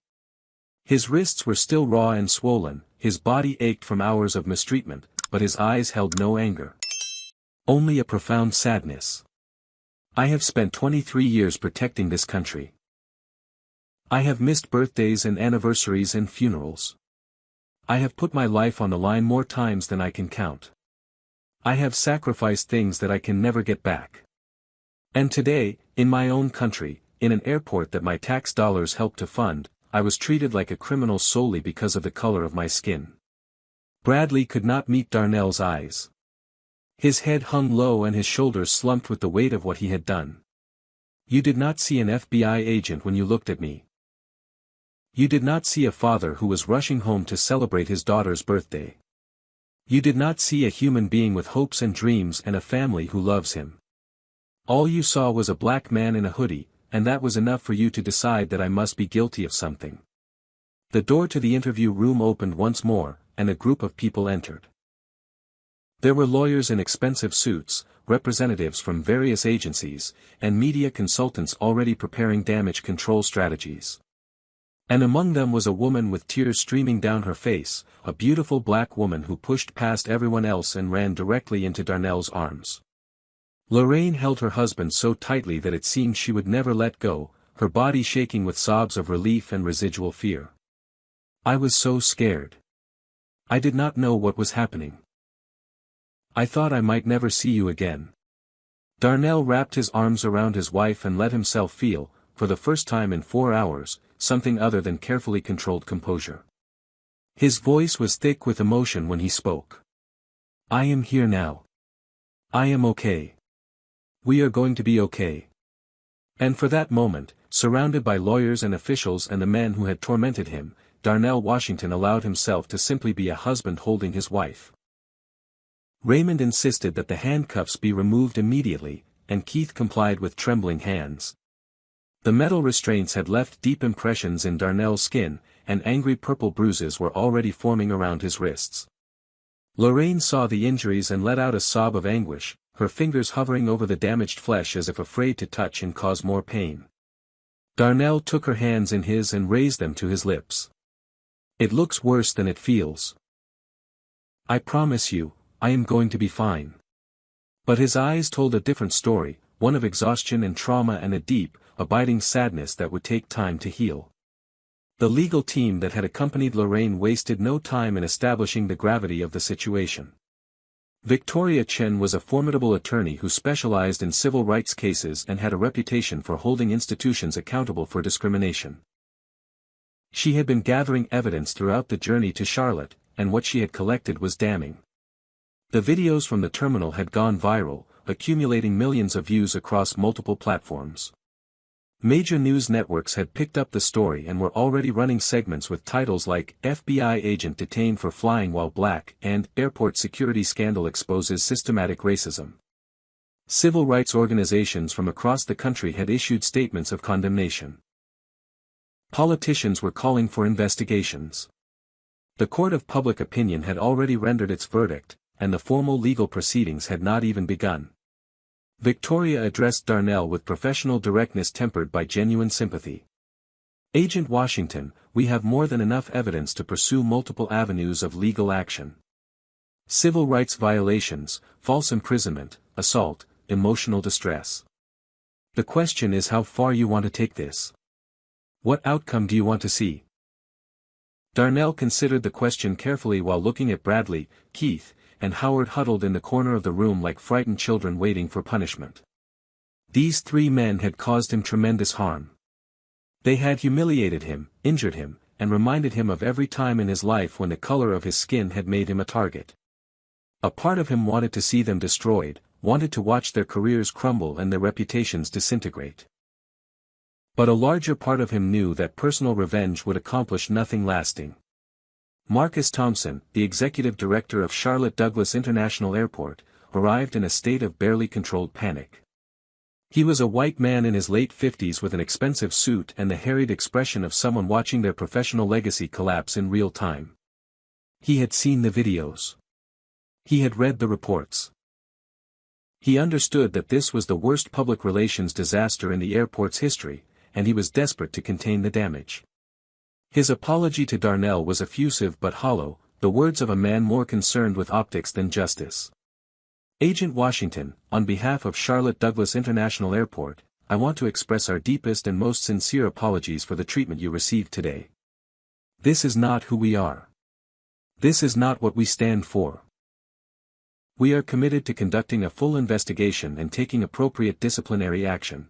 His wrists were still raw and swollen, his body ached from hours of mistreatment, but his eyes held no anger. Only a profound sadness. I have spent 23 years protecting this country. I have missed birthdays and anniversaries and funerals. I have put my life on the line more times than I can count. I have sacrificed things that I can never get back. And today, in my own country, in an airport that my tax dollars helped to fund, I was treated like a criminal solely because of the color of my skin. Bradley could not meet Darnell's eyes. His head hung low and his shoulders slumped with the weight of what he had done. You did not see an FBI agent when you looked at me. You did not see a father who was rushing home to celebrate his daughter's birthday. You did not see a human being with hopes and dreams and a family who loves him. All you saw was a black man in a hoodie, and that was enough for you to decide that I must be guilty of something. The door to the interview room opened once more, and a group of people entered. There were lawyers in expensive suits, representatives from various agencies, and media consultants already preparing damage control strategies. And among them was a woman with tears streaming down her face, a beautiful black woman who pushed past everyone else and ran directly into Darnell's arms. Lorraine held her husband so tightly that it seemed she would never let go, her body shaking with sobs of relief and residual fear. I was so scared. I did not know what was happening. I thought I might never see you again. Darnell wrapped his arms around his wife and let himself feel, for the first time in 4 hours, something other than carefully controlled composure. His voice was thick with emotion when he spoke. I am here now. I am okay. We are going to be okay. And for that moment, surrounded by lawyers and officials and the men who had tormented him, Darnell Washington allowed himself to simply be a husband holding his wife. Raymond insisted that the handcuffs be removed immediately, and Keith complied with trembling hands. The metal restraints had left deep impressions in Darnell's skin, and angry purple bruises were already forming around his wrists. Lorraine saw the injuries and let out a sob of anguish, her fingers hovering over the damaged flesh as if afraid to touch and cause more pain. Darnell took her hands in his and raised them to his lips. It looks worse than it feels. I promise you, I am going to be fine. But his eyes told a different story, one of exhaustion and trauma and a deep, abiding sadness that would take time to heal. The legal team that had accompanied Lorraine wasted no time in establishing the gravity of the situation. Victoria Chen was a formidable attorney who specialized in civil rights cases and had a reputation for holding institutions accountable for discrimination. She had been gathering evidence throughout the journey to Charlotte, and what she had collected was damning. The videos from the terminal had gone viral, accumulating millions of views across multiple platforms. Major news networks had picked up the story and were already running segments with titles like FBI Agent Detained for Flying While Black and Airport Security Scandal Exposes Systematic Racism. Civil rights organizations from across the country had issued statements of condemnation. Politicians were calling for investigations. The court of public opinion had already rendered its verdict, and the formal legal proceedings had not even begun. Victoria addressed Darnell with professional directness tempered by genuine sympathy. Agent Washington, we have more than enough evidence to pursue multiple avenues of legal action. Civil rights violations, false imprisonment, assault, emotional distress. The question is how far you want to take this. What outcome do you want to see? Darnell considered the question carefully while looking at Bradley, Keith, and Howard huddled in the corner of the room like frightened children waiting for punishment. These 3 men had caused him tremendous harm. They had humiliated him, injured him, and reminded him of every time in his life when the color of his skin had made him a target. A part of him wanted to see them destroyed, wanted to watch their careers crumble and their reputations disintegrate. But a larger part of him knew that personal revenge would accomplish nothing lasting. Marcus Thompson, the executive director of Charlotte Douglas International Airport, arrived in a state of barely controlled panic. He was a white man in his late 50s with an expensive suit and the harried expression of someone watching their professional legacy collapse in real time. He had seen the videos. He had read the reports. He understood that this was the worst public relations disaster in the airport's history, and he was desperate to contain the damage. His apology to Darnell was effusive but hollow, the words of a man more concerned with optics than justice. Agent Washington, on behalf of Charlotte Douglas International Airport, I want to express our deepest and most sincere apologies for the treatment you received today. This is not who we are. This is not what we stand for. We are committed to conducting a full investigation and taking appropriate disciplinary action.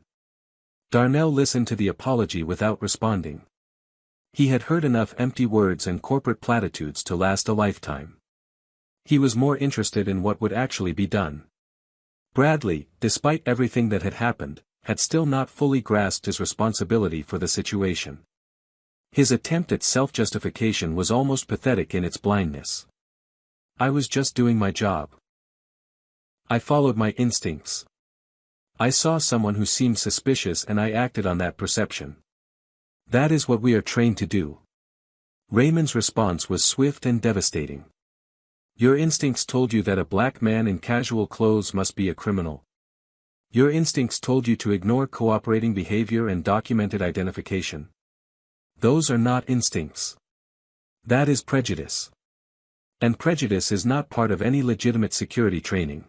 Darnell listened to the apology without responding. He had heard enough empty words and corporate platitudes to last a lifetime. He was more interested in what would actually be done. Bradley, despite everything that had happened, had still not fully grasped his responsibility for the situation. His attempt at self-justification was almost pathetic in its blindness. I was just doing my job. I followed my instincts. I saw someone who seemed suspicious and I acted on that perception. That is what we are trained to do. Raymond's response was swift and devastating. Your instincts told you that a black man in casual clothes must be a criminal. Your instincts told you to ignore cooperating behavior and documented identification. Those are not instincts. That is prejudice. And prejudice is not part of any legitimate security training.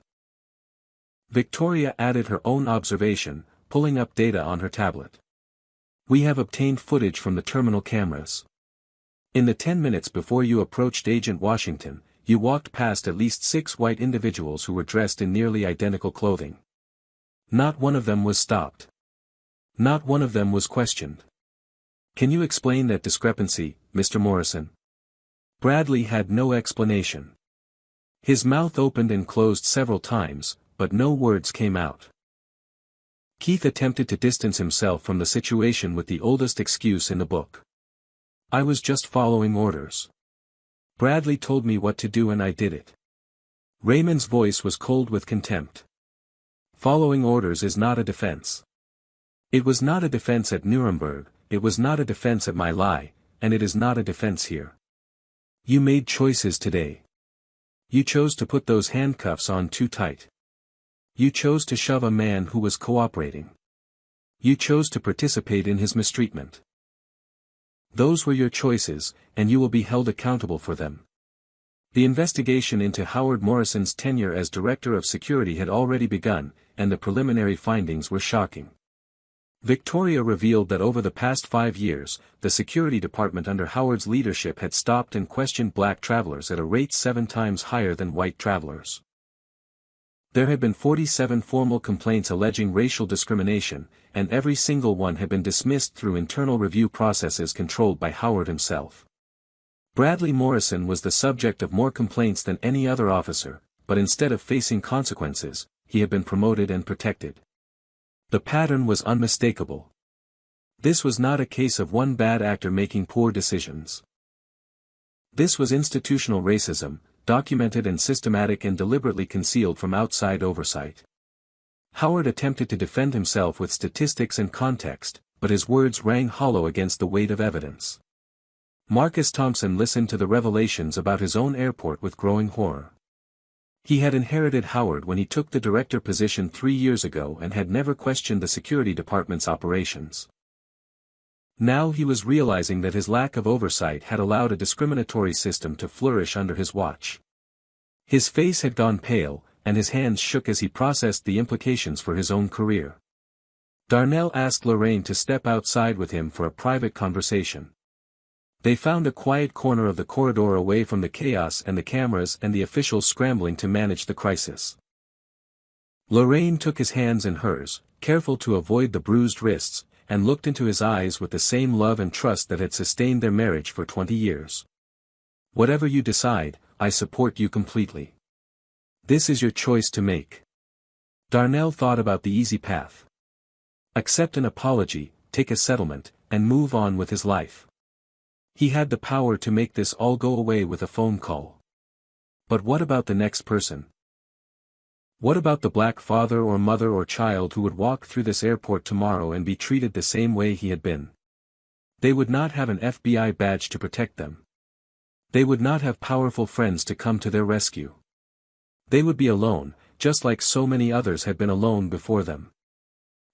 Victoria added her own observation, pulling up data on her tablet. We have obtained footage from the terminal cameras. In the 10 minutes before you approached Agent Washington, you walked past at least 6 white individuals who were dressed in nearly identical clothing. Not one of them was stopped. Not one of them was questioned. Can you explain that discrepancy, Mr. Morrison? Bradley had no explanation. His mouth opened and closed several times, but no words came out. Keith attempted to distance himself from the situation with the oldest excuse in the book. I was just following orders. Bradley told me what to do and I did it. Raymond's voice was cold with contempt. Following orders is not a defense. It was not a defense at Nuremberg, it was not a defense at My Lai, and it is not a defense here. You made choices today. You chose to put those handcuffs on too tight. You chose to shove a man who was cooperating. You chose to participate in his mistreatment. Those were your choices, and you will be held accountable for them. The investigation into Howard Morrison's tenure as Director of Security had already begun, and the preliminary findings were shocking. Victoria revealed that over the past 5 years, the security department under Howard's leadership had stopped and questioned black travelers at a rate 7 times higher than white travelers. There had been 47 formal complaints alleging racial discrimination, and every single one had been dismissed through internal review processes controlled by Howard himself. Bradley Morrison was the subject of more complaints than any other officer, but instead of facing consequences, he had been promoted and protected. The pattern was unmistakable. This was not a case of one bad actor making poor decisions. This was institutional racism, documented and systematic and deliberately concealed from outside oversight. Howard attempted to defend himself with statistics and context, but his words rang hollow against the weight of evidence. Marcus Thompson listened to the revelations about his own airport with growing horror. He had inherited Howard when he took the director position 3 years ago and had never questioned the security department's operations. Now he was realizing that his lack of oversight had allowed a discriminatory system to flourish under his watch. His face had gone pale, and his hands shook as he processed the implications for his own career. Darnell asked Lorraine to step outside with him for a private conversation. They found a quiet corner of the corridor away from the chaos and the cameras and the officials scrambling to manage the crisis. Lorraine took his hands in hers, careful to avoid the bruised wrists, and looked into his eyes with the same love and trust that had sustained their marriage for 20 years. Whatever you decide, I support you completely. This is your choice to make. Darnell thought about the easy path. Accept an apology, take a settlement, and move on with his life. He had the power to make this all go away with a phone call. But what about the next person? What about the black father or mother or child who would walk through this airport tomorrow and be treated the same way he had been? They would not have an FBI badge to protect them. They would not have powerful friends to come to their rescue. They would be alone, just like so many others had been alone before them.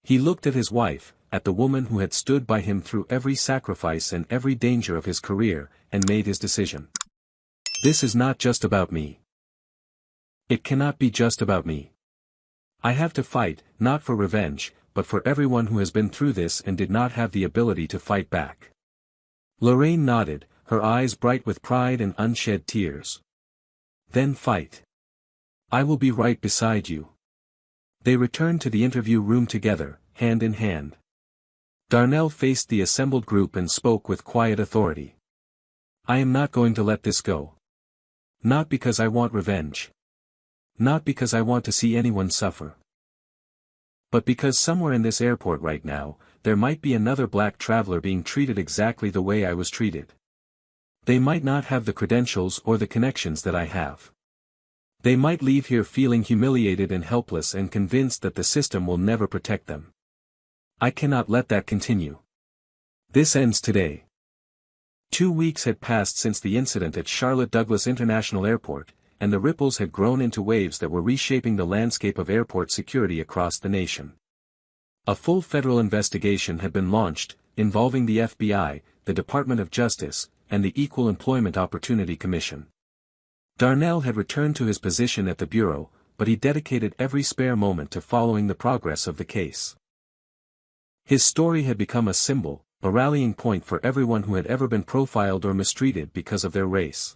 He looked at his wife, at the woman who had stood by him through every sacrifice and every danger of his career, and made his decision. This is not just about me. It cannot be just about me. I have to fight, not for revenge, but for everyone who has been through this and did not have the ability to fight back. Lorraine nodded, her eyes bright with pride and unshed tears. Then fight. I will be right beside you. They returned to the interview room together, hand in hand. Darnell faced the assembled group and spoke with quiet authority. I am not going to let this go. Not because I want revenge. Not because I want to see anyone suffer. But because somewhere in this airport right now, there might be another black traveler being treated exactly the way I was treated. They might not have the credentials or the connections that I have. They might leave here feeling humiliated and helpless and convinced that the system will never protect them. I cannot let that continue. This ends today. 2 weeks had passed since the incident at Charlotte Douglas International Airport, and the ripples had grown into waves that were reshaping the landscape of airport security across the nation. A full federal investigation had been launched, involving the FBI, the Department of Justice, and the Equal Employment Opportunity Commission. Darnell had returned to his position at the Bureau, but he dedicated every spare moment to following the progress of the case. His story had become a symbol, a rallying point for everyone who had ever been profiled or mistreated because of their race.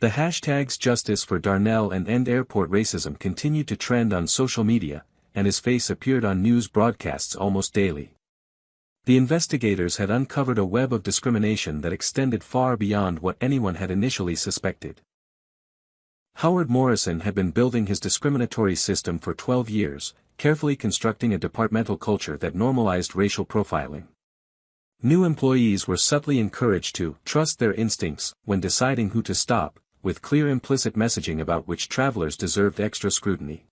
The hashtags Justice for Darnell and End Airport Racism continued to trend on social media, and his face appeared on news broadcasts almost daily. The investigators had uncovered a web of discrimination that extended far beyond what anyone had initially suspected. Howard Morrison had been building his discriminatory system for 12 years, carefully constructing a departmental culture that normalized racial profiling. New employees were subtly encouraged to trust their instincts when deciding who to stop, with clear implicit messaging about which travelers deserved extra scrutiny.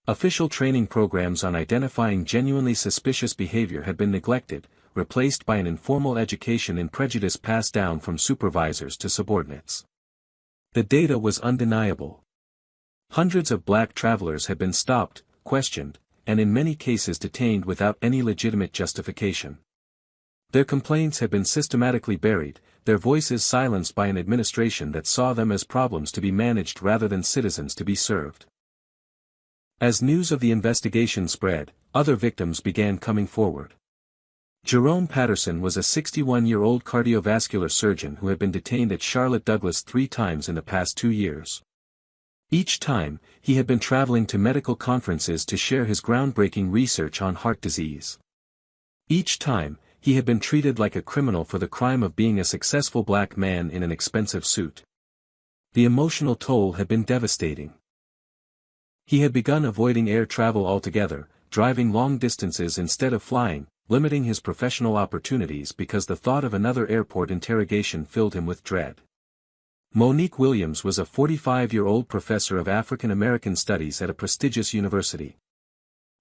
Official training programs on identifying genuinely suspicious behavior had been neglected, replaced by an informal education in prejudice passed down from supervisors to subordinates. The data was undeniable. Hundreds of black travelers had been stopped, questioned, and in many cases detained without any legitimate justification. Their complaints had been systematically buried, their voices silenced by an administration that saw them as problems to be managed rather than citizens to be served. As news of the investigation spread, other victims began coming forward. Jerome Patterson was a 61-year-old cardiovascular surgeon who had been detained at Charlotte Douglas 3 times in the past 2 years. Each time, he had been traveling to medical conferences to share his groundbreaking research on heart disease. Each time, he had been treated like a criminal for the crime of being a successful black man in an expensive suit. The emotional toll had been devastating. He had begun avoiding air travel altogether, driving long distances instead of flying, limiting his professional opportunities because the thought of another airport interrogation filled him with dread. Monique Williams was a 45-year-old professor of African American studies at a prestigious university.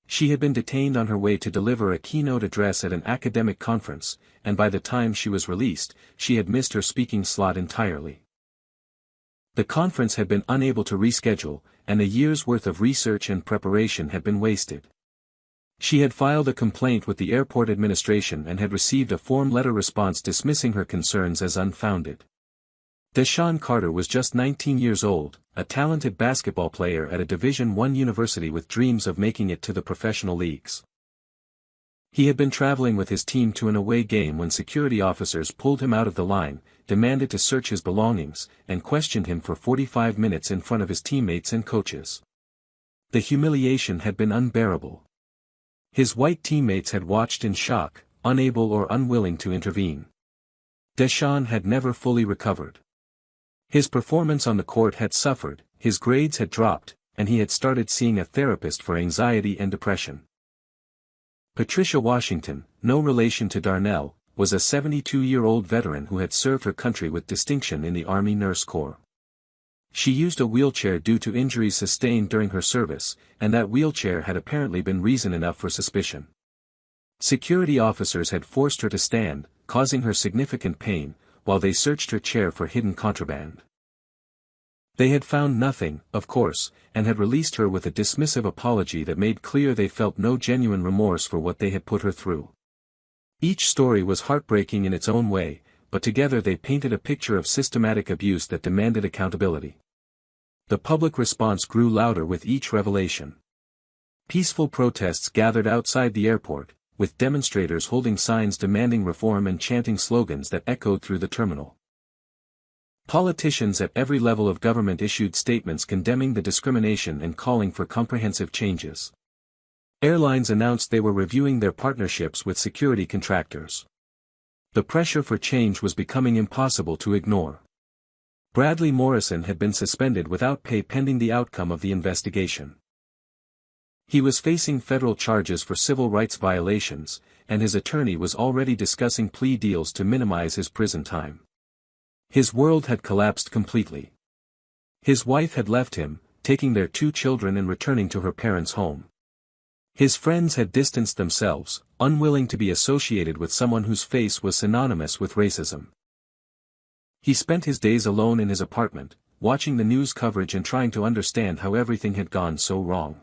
She had been detained on her way to deliver a keynote address at an academic conference, and by the time she was released, she had missed her speaking slot entirely. The conference had been unable to reschedule, and a year's worth of research and preparation had been wasted. She had filed a complaint with the airport administration and had received a form letter response dismissing her concerns as unfounded. Deshaun Carter was just 19 years old, a talented basketball player at a Division I university with dreams of making it to the professional leagues. He had been traveling with his team to an away game when security officers pulled him out of the line, demanded to search his belongings, and questioned him for 45 minutes in front of his teammates and coaches. The humiliation had been unbearable. His white teammates had watched in shock, unable or unwilling to intervene. Deshaun had never fully recovered. His performance on the court had suffered, his grades had dropped, and he had started seeing a therapist for anxiety and depression. Patricia Washington, no relation to Darnell, was a 72-year-old veteran who had served her country with distinction in the Army Nurse Corps. She used a wheelchair due to injuries sustained during her service, and that wheelchair had apparently been reason enough for suspicion. Security officers had forced her to stand, causing her significant pain, while they searched her chair for hidden contraband. They had found nothing, of course, and had released her with a dismissive apology that made clear they felt no genuine remorse for what they had put her through. Each story was heartbreaking in its own way, but together they painted a picture of systematic abuse that demanded accountability. The public response grew louder with each revelation. Peaceful protests gathered outside the airport, with demonstrators holding signs demanding reform and chanting slogans that echoed through the terminal. Politicians at every level of government issued statements condemning the discrimination and calling for comprehensive changes. Airlines announced they were reviewing their partnerships with security contractors. The pressure for change was becoming impossible to ignore. Bradley Morrison had been suspended without pay pending the outcome of the investigation. He was facing federal charges for civil rights violations, and his attorney was already discussing plea deals to minimize his prison time. His world had collapsed completely. His wife had left him, taking their 2 children and returning to her parents' home. His friends had distanced themselves, unwilling to be associated with someone whose face was synonymous with racism. He spent his days alone in his apartment, watching the news coverage and trying to understand how everything had gone so wrong.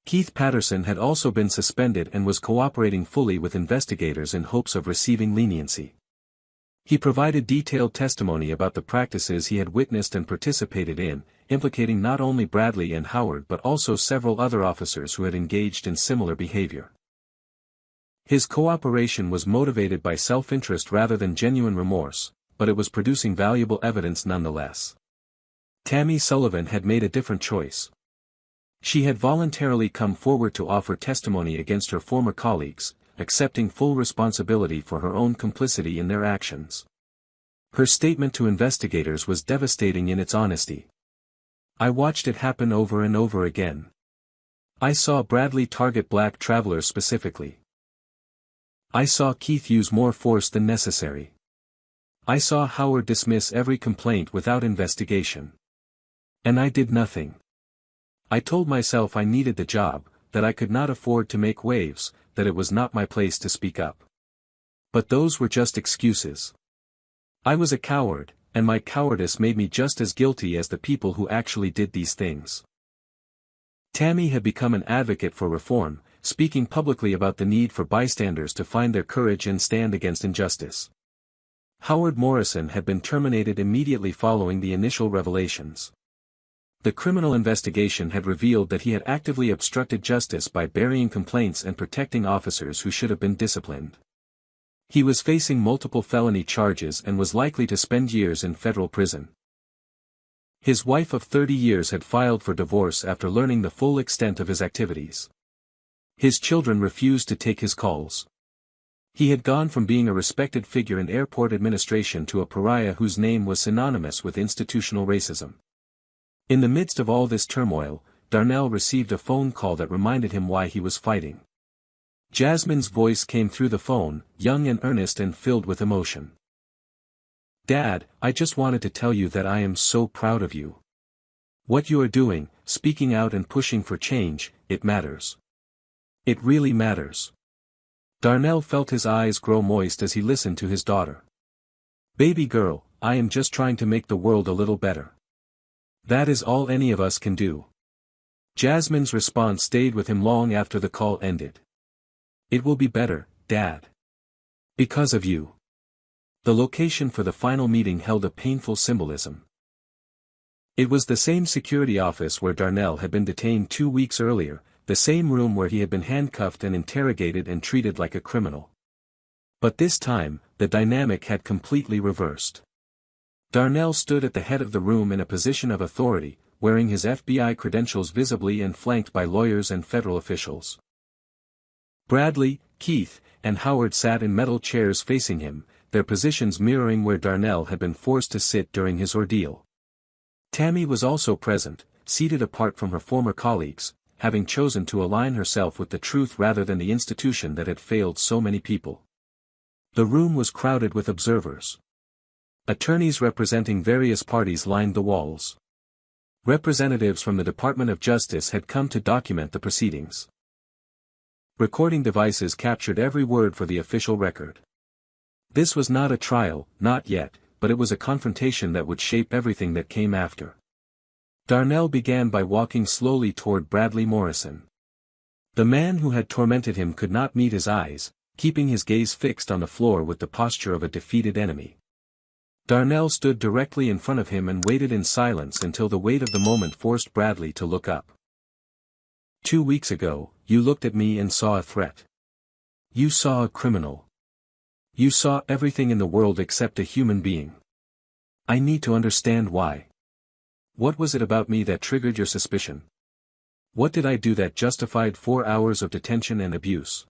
Keith Patterson had also been suspended and was cooperating fully with investigators in hopes of receiving leniency. He provided detailed testimony about the practices he had witnessed and participated in, implicating not only Bradley and Howard but also several other officers who had engaged in similar behavior. His cooperation was motivated by self-interest rather than genuine remorse, but it was producing valuable evidence nonetheless. Tammy Sullivan had made a different choice. She had voluntarily come forward to offer testimony against her former colleagues, accepting full responsibility for her own complicity in their actions. Her statement to investigators was devastating in its honesty. "I watched it happen over and over again. I saw Bradley target black travelers specifically. I saw Keith use more force than necessary. I saw Howard dismiss every complaint without investigation. And I did nothing. I told myself I needed the job, that I could not afford to make waves, that it was not my place to speak up. But those were just excuses. I was a coward, and my cowardice made me just as guilty as the people who actually did these things." Tammy had become an advocate for reform, speaking publicly about the need for bystanders to find their courage and stand against injustice. Howard Morrison had been terminated immediately following the initial revelations. The criminal investigation had revealed that he had actively obstructed justice by burying complaints and protecting officers who should have been disciplined. He was facing multiple felony charges and was likely to spend years in federal prison. His wife of 30 years had filed for divorce after learning the full extent of his activities. His children refused to take his calls. He had gone from being a respected figure in airport administration to a pariah whose name was synonymous with institutional racism. In the midst of all this turmoil, Darnell received a phone call that reminded him why he was fighting. Jasmine's voice came through the phone, young and earnest and filled with emotion. "Dad, I just wanted to tell you that I am so proud of you. What you are doing, speaking out and pushing for change, it matters. It really matters." Darnell felt his eyes grow moist as he listened to his daughter. "Baby girl, I am just trying to make the world a little better. That is all any of us can do." Jasmine's response stayed with him long after the call ended. "It will be better, Dad. Because of you." The location for the final meeting held a painful symbolism. It was the same security office where Darnell had been detained 2 weeks earlier, the same room where he had been handcuffed and interrogated and treated like a criminal. But this time, the dynamic had completely reversed. Darnell stood at the head of the room in a position of authority, wearing his FBI credentials visibly and flanked by lawyers and federal officials. Bradley, Keith, and Howard sat in metal chairs facing him, their positions mirroring where Darnell had been forced to sit during his ordeal. Tammy was also present, seated apart from her former colleagues, having chosen to align herself with the truth rather than the institution that had failed so many people. The room was crowded with observers. Attorneys representing various parties lined the walls. Representatives from the Department of Justice had come to document the proceedings. Recording devices captured every word for the official record. This was not a trial, not yet, but it was a confrontation that would shape everything that came after. Darnell began by walking slowly toward Bradley Morrison. The man who had tormented him could not meet his eyes, keeping his gaze fixed on the floor with the posture of a defeated enemy. Darnell stood directly in front of him and waited in silence until the weight of the moment forced Bradley to look up. 2 weeks ago, you looked at me and saw a threat. You saw a criminal. You saw everything in the world except a human being. I need to understand why. What was it about me that triggered your suspicion? What did I do that justified 4 hours of detention and abuse?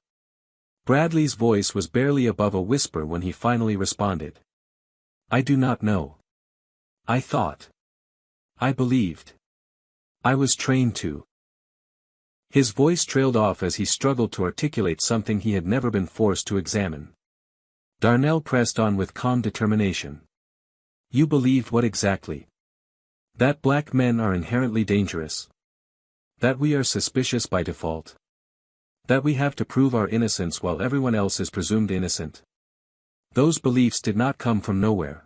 Bradley's voice was barely above a whisper when he finally responded. I do not know. I thought. I believed. I was trained to. His voice trailed off as he struggled to articulate something he had never been forced to examine. Darnell pressed on with calm determination. You believed what exactly? That black men are inherently dangerous. That we are suspicious by default. That we have to prove our innocence while everyone else is presumed innocent. Those beliefs did not come from nowhere.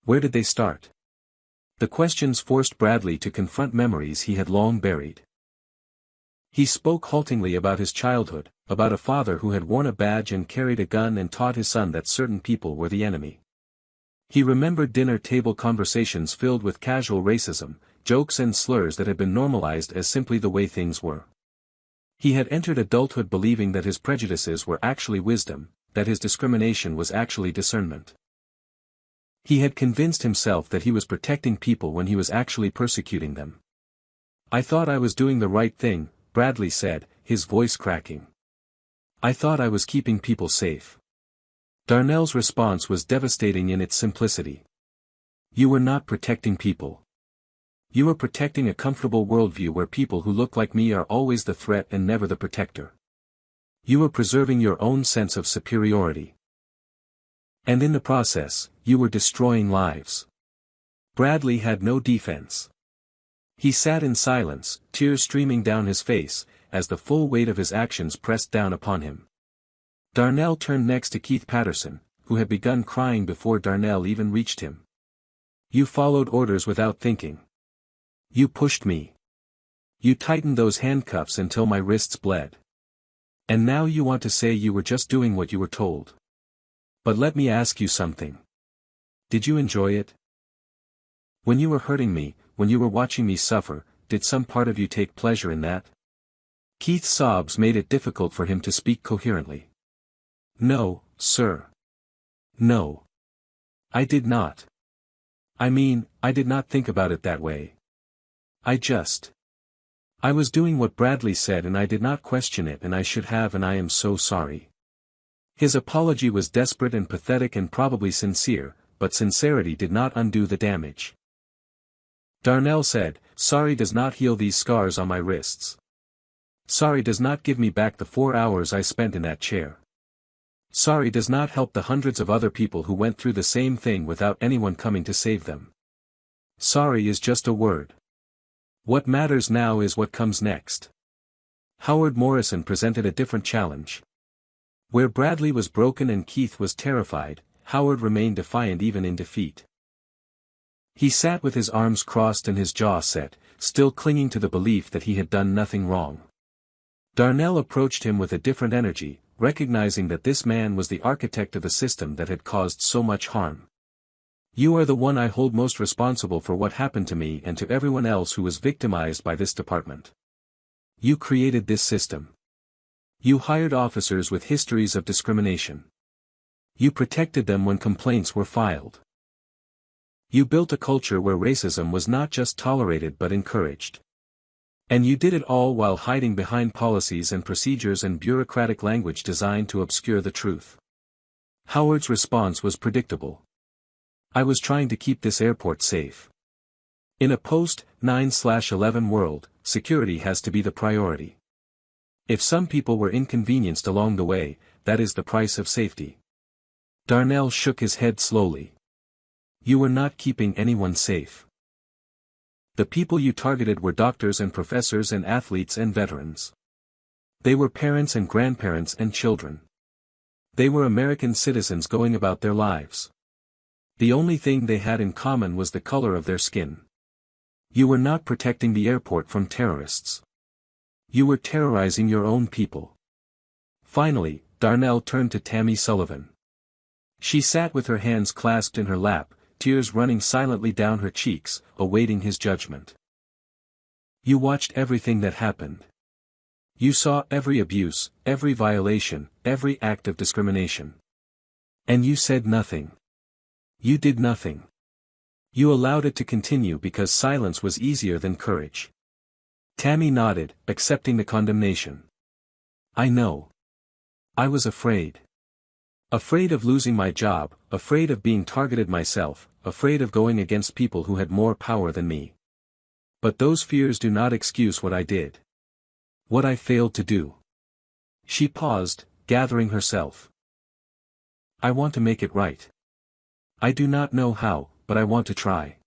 Where did they start? The questions forced Bradley to confront memories he had long buried. He spoke haltingly about his childhood, about a father who had worn a badge and carried a gun and taught his son that certain people were the enemy. He remembered dinner table conversations filled with casual racism, jokes and slurs that had been normalized as simply the way things were. He had entered adulthood believing that his prejudices were actually wisdom, that his discrimination was actually discernment. He had convinced himself that he was protecting people when he was actually persecuting them. I thought I was doing the right thing, Bradley said, his voice cracking. I thought I was keeping people safe. Darnell's response was devastating in its simplicity. You were not protecting people. You were protecting a comfortable worldview where people who look like me are always the threat and never the protector. You were preserving your own sense of superiority. And in the process, you were destroying lives. Bradley had no defense. He sat in silence, tears streaming down his face, as the full weight of his actions pressed down upon him. Darnell turned next to Keith Patterson, who had begun crying before Darnell even reached him. You followed orders without thinking. You pushed me. You tightened those handcuffs until my wrists bled. And now you want to say you were just doing what you were told. But let me ask you something. Did you enjoy it? When you were hurting me, when you were watching me suffer, did some part of you take pleasure in that? Keith's sobs made it difficult for him to speak coherently. No, sir. No. I did not. I mean, I did not think about it that way. I was doing what Bradley said and I did not question it and I should have and I am so sorry. His apology was desperate and pathetic and probably sincere, but sincerity did not undo the damage. Darnell said, sorry does not heal these scars on my wrists. Sorry does not give me back the 4 hours I spent in that chair. Sorry does not help the hundreds of other people who went through the same thing without anyone coming to save them. Sorry is just a word. What matters now is what comes next. Howard Morrison presented a different challenge. Where Bradley was broken and Keith was terrified, Howard remained defiant even in defeat. He sat with his arms crossed and his jaw set, still clinging to the belief that he had done nothing wrong. Darnell approached him with a different energy, recognizing that this man was the architect of a system that had caused so much harm. You are the one I hold most responsible for what happened to me and to everyone else who was victimized by this department. You created this system. You hired officers with histories of discrimination. You protected them when complaints were filed. You built a culture where racism was not just tolerated but encouraged. And you did it all while hiding behind policies and procedures and bureaucratic language designed to obscure the truth. Howard's response was predictable. I was trying to keep this airport safe. In a post-9/11 world, security has to be the priority. If some people were inconvenienced along the way, that is the price of safety. Darnell shook his head slowly. You were not keeping anyone safe. The people you targeted were doctors and professors and athletes and veterans. They were parents and grandparents and children. They were American citizens going about their lives. The only thing they had in common was the color of their skin. You were not protecting the airport from terrorists. You were terrorizing your own people. Finally, Darnell turned to Tammy Sullivan. She sat with her hands clasped in her lap, tears running silently down her cheeks, awaiting his judgment. You watched everything that happened. You saw every abuse, every violation, every act of discrimination. And you said nothing. You did nothing. You allowed it to continue because silence was easier than courage. Tammy nodded, accepting the condemnation. I know. I was afraid. Afraid of losing my job, afraid of being targeted myself, afraid of going against people who had more power than me. But those fears do not excuse what I did. What I failed to do. She paused, gathering herself. I want to make it right. I do not know how, but I want to try.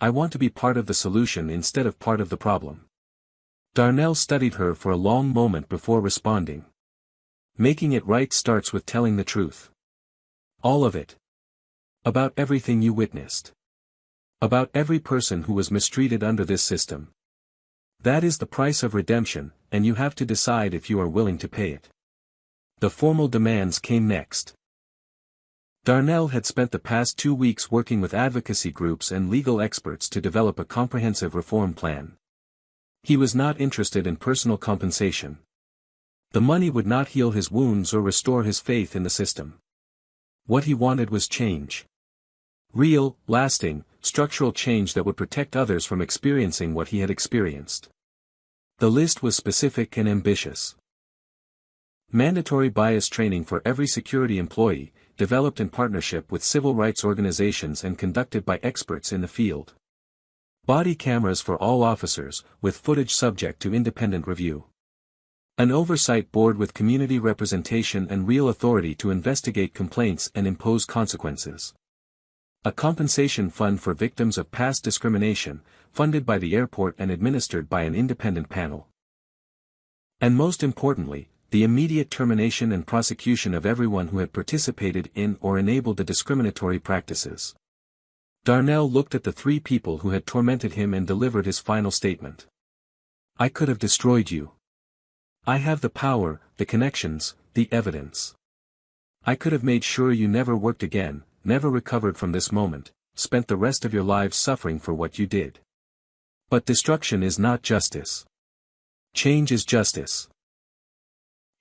I want to be part of the solution instead of part of the problem. Darnell studied her for a long moment before responding. Making it right starts with telling the truth. All of it. About everything you witnessed. About every person who was mistreated under this system. That is the price of redemption, and you have to decide if you are willing to pay it. The formal demands came next. Darnell had spent the past 2 weeks working with advocacy groups and legal experts to develop a comprehensive reform plan. He was not interested in personal compensation. The money would not heal his wounds or restore his faith in the system. What he wanted was change. Real, lasting, structural change that would protect others from experiencing what he had experienced. The list was specific and ambitious. Mandatory bias training for every security employee, developed in partnership with civil rights organizations and conducted by experts in the field. Body cameras for all officers, with footage subject to independent review. An oversight board with community representation and real authority to investigate complaints and impose consequences. A compensation fund for victims of past discrimination, funded by the airport and administered by an independent panel. And most importantly, the immediate termination and prosecution of everyone who had participated in or enabled the discriminatory practices. Darnell looked at the 3 people who had tormented him and delivered his final statement. I could have destroyed you. I have the power, the connections, the evidence. I could have made sure you never worked again, never recovered from this moment, spent the rest of your lives suffering for what you did. But destruction is not justice. Change is justice.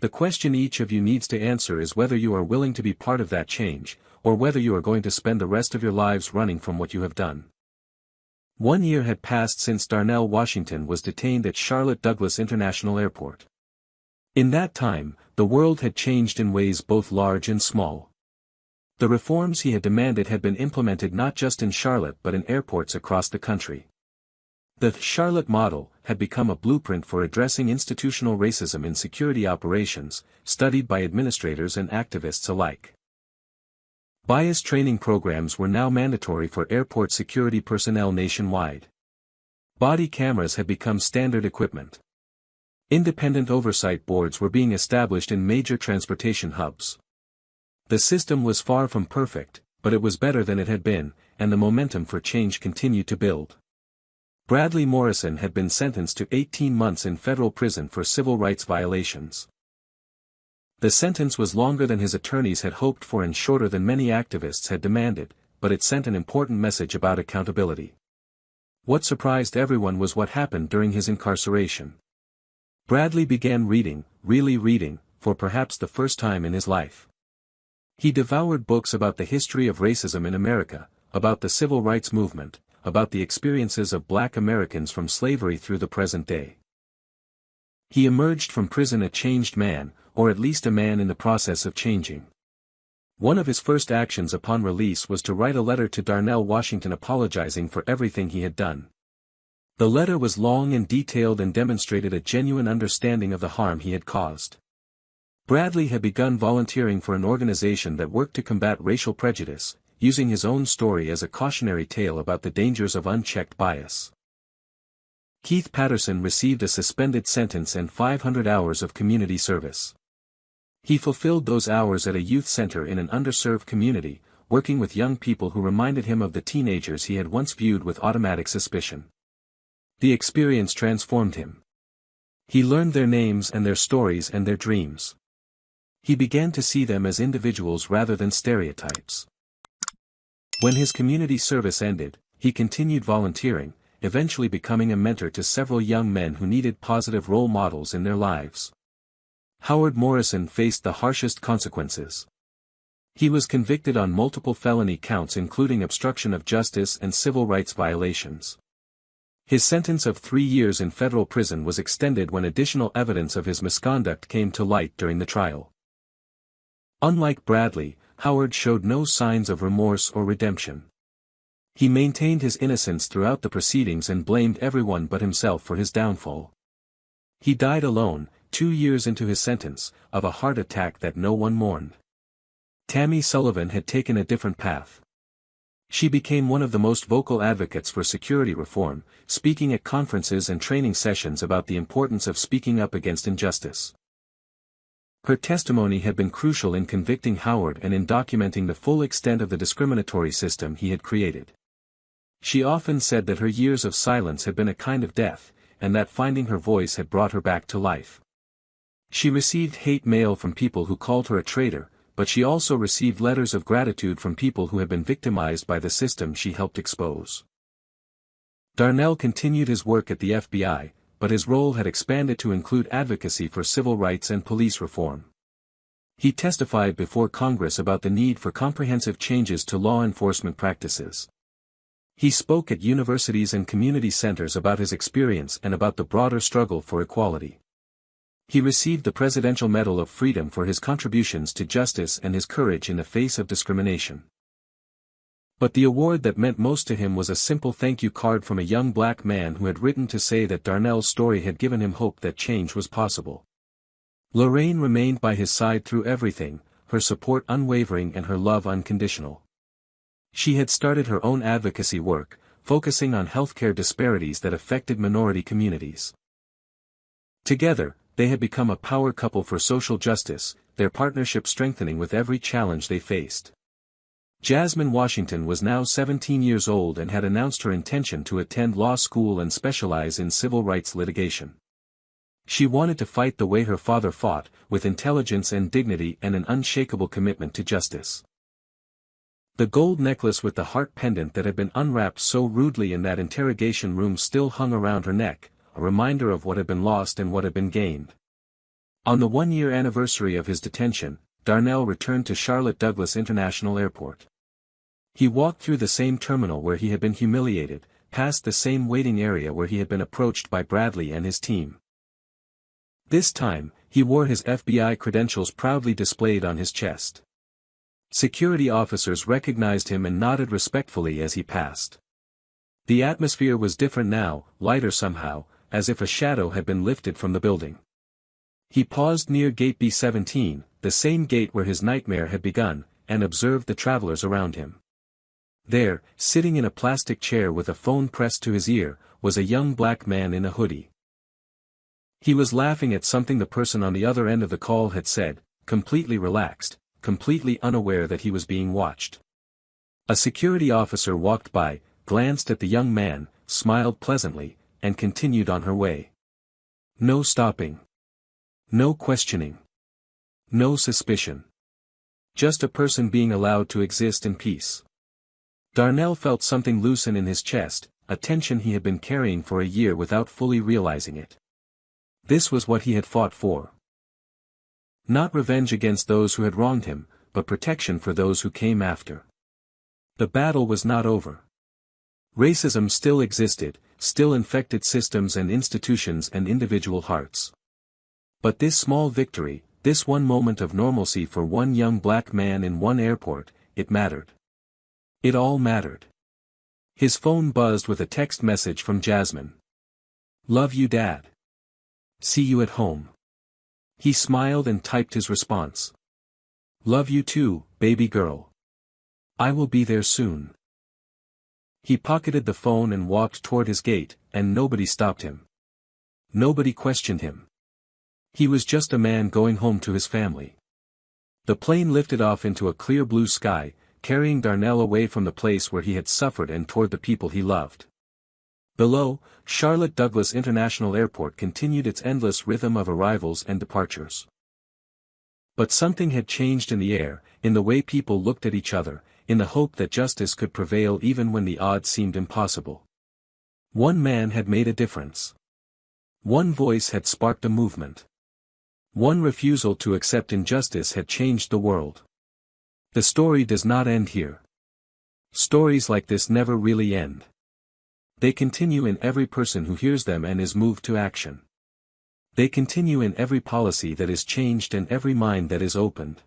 The question each of you needs to answer is whether you are willing to be part of that change, or whether you are going to spend the rest of your lives running from what you have done. 1 year had passed since Darnell Washington was detained at Charlotte Douglas International Airport. In that time, the world had changed in ways both large and small. The reforms he had demanded had been implemented not just in Charlotte but in airports across the country. The Charlotte model had become a blueprint for addressing institutional racism in security operations, studied by administrators and activists alike. Bias training programs were now mandatory for airport security personnel nationwide. Body cameras had become standard equipment. Independent oversight boards were being established in major transportation hubs. The system was far from perfect, but it was better than it had been, and the momentum for change continued to build. Bradley Morrison had been sentenced to 18 months in federal prison for civil rights violations. The sentence was longer than his attorneys had hoped for and shorter than many activists had demanded, but it sent an important message about accountability. What surprised everyone was what happened during his incarceration. Bradley began reading, really reading, for perhaps the first time in his life. He devoured books about the history of racism in America, about the civil rights movement, about the experiences of Black Americans from slavery through the present day. He emerged from prison a changed man, or at least a man in the process of changing. One of his first actions upon release was to write a letter to Darnell Washington apologizing for everything he had done. The letter was long and detailed and demonstrated a genuine understanding of the harm he had caused. Bradley had begun volunteering for an organization that worked to combat racial prejudice, using his own story as a cautionary tale about the dangers of unchecked bias. Keith Patterson received a suspended sentence and 500 hours of community service. He fulfilled those hours at a youth center in an underserved community, working with young people who reminded him of the teenagers he had once viewed with automatic suspicion. The experience transformed him. He learned their names and their stories and their dreams. He began to see them as individuals rather than stereotypes. When his community service ended, he continued volunteering, eventually becoming a mentor to several young men who needed positive role models in their lives. Howard Morrison faced the harshest consequences. He was convicted on multiple felony counts including obstruction of justice and civil rights violations. His sentence of 3 years in federal prison was extended when additional evidence of his misconduct came to light during the trial. Unlike Bradley, Howard showed no signs of remorse or redemption. He maintained his innocence throughout the proceedings and blamed everyone but himself for his downfall. He died alone, 2 years into his sentence, of a heart attack that no one mourned. Tammy Sullivan had taken a different path. She became one of the most vocal advocates for security reform, speaking at conferences and training sessions about the importance of speaking up against injustice. Her testimony had been crucial in convicting Howard and in documenting the full extent of the discriminatory system he had created. She often said that her years of silence had been a kind of death, and that finding her voice had brought her back to life. She received hate mail from people who called her a traitor, but she also received letters of gratitude from people who had been victimized by the system she helped expose. Darnell continued his work at the FBI, but his role had expanded to include advocacy for civil rights and police reform. He testified before Congress about the need for comprehensive changes to law enforcement practices. He spoke at universities and community centers about his experience and about the broader struggle for equality. He received the Presidential Medal of Freedom for his contributions to justice and his courage in the face of discrimination. But the award that meant most to him was a simple thank you card from a young black man who had written to say that Darnell's story had given him hope that change was possible. Lorraine remained by his side through everything, her support unwavering and her love unconditional. She had started her own advocacy work, focusing on healthcare disparities that affected minority communities. Together, they had become a power couple for social justice, their partnership strengthening with every challenge they faced. Jasmine Washington was now 17 years old and had announced her intention to attend law school and specialize in civil rights litigation. She wanted to fight the way her father fought, with intelligence and dignity and an unshakable commitment to justice. The gold necklace with the heart pendant that had been unwrapped so rudely in that interrogation room still hung around her neck, a reminder of what had been lost and what had been gained. On the 1-year anniversary of his detention, Darnell returned to Charlotte Douglas International Airport. He walked through the same terminal where he had been humiliated, past the same waiting area where he had been approached by Bradley and his team. This time, he wore his FBI credentials proudly displayed on his chest. Security officers recognized him and nodded respectfully as he passed. The atmosphere was different now, lighter somehow, as if a shadow had been lifted from the building. He paused near gate B-17, the same gate where his nightmare had begun, and observed the travelers around him. There, sitting in a plastic chair with a phone pressed to his ear, was a young black man in a hoodie. He was laughing at something the person on the other end of the call had said, completely relaxed, completely unaware that he was being watched. A security officer walked by, glanced at the young man, smiled pleasantly, and continued on her way. No stopping. No questioning. No suspicion. Just a person being allowed to exist in peace. Darnell felt something loosen in his chest, a tension he had been carrying for a year without fully realizing it. This was what he had fought for. Not revenge against those who had wronged him, but protection for those who came after. The battle was not over. Racism still existed, still infected systems and institutions and individual hearts. But this small victory, this one moment of normalcy for one young black man in one airport, it mattered. It all mattered. His phone buzzed with a text message from Jasmine. "Love you, Dad. See you at home." He smiled and typed his response. "Love you too, baby girl. I will be there soon." He pocketed the phone and walked toward his gate, and nobody stopped him. Nobody questioned him. He was just a man going home to his family. The plane lifted off into a clear blue sky, carrying Darnell away from the place where he had suffered and toward the people he loved. Below, Charlotte Douglas International Airport continued its endless rhythm of arrivals and departures. But something had changed in the air, in the way people looked at each other, in the hope that justice could prevail even when the odds seemed impossible. One man had made a difference. One voice had sparked a movement. One refusal to accept injustice had changed the world. The story does not end here. Stories like this never really end. They continue in every person who hears them and is moved to action. They continue in every policy that is changed and every mind that is opened.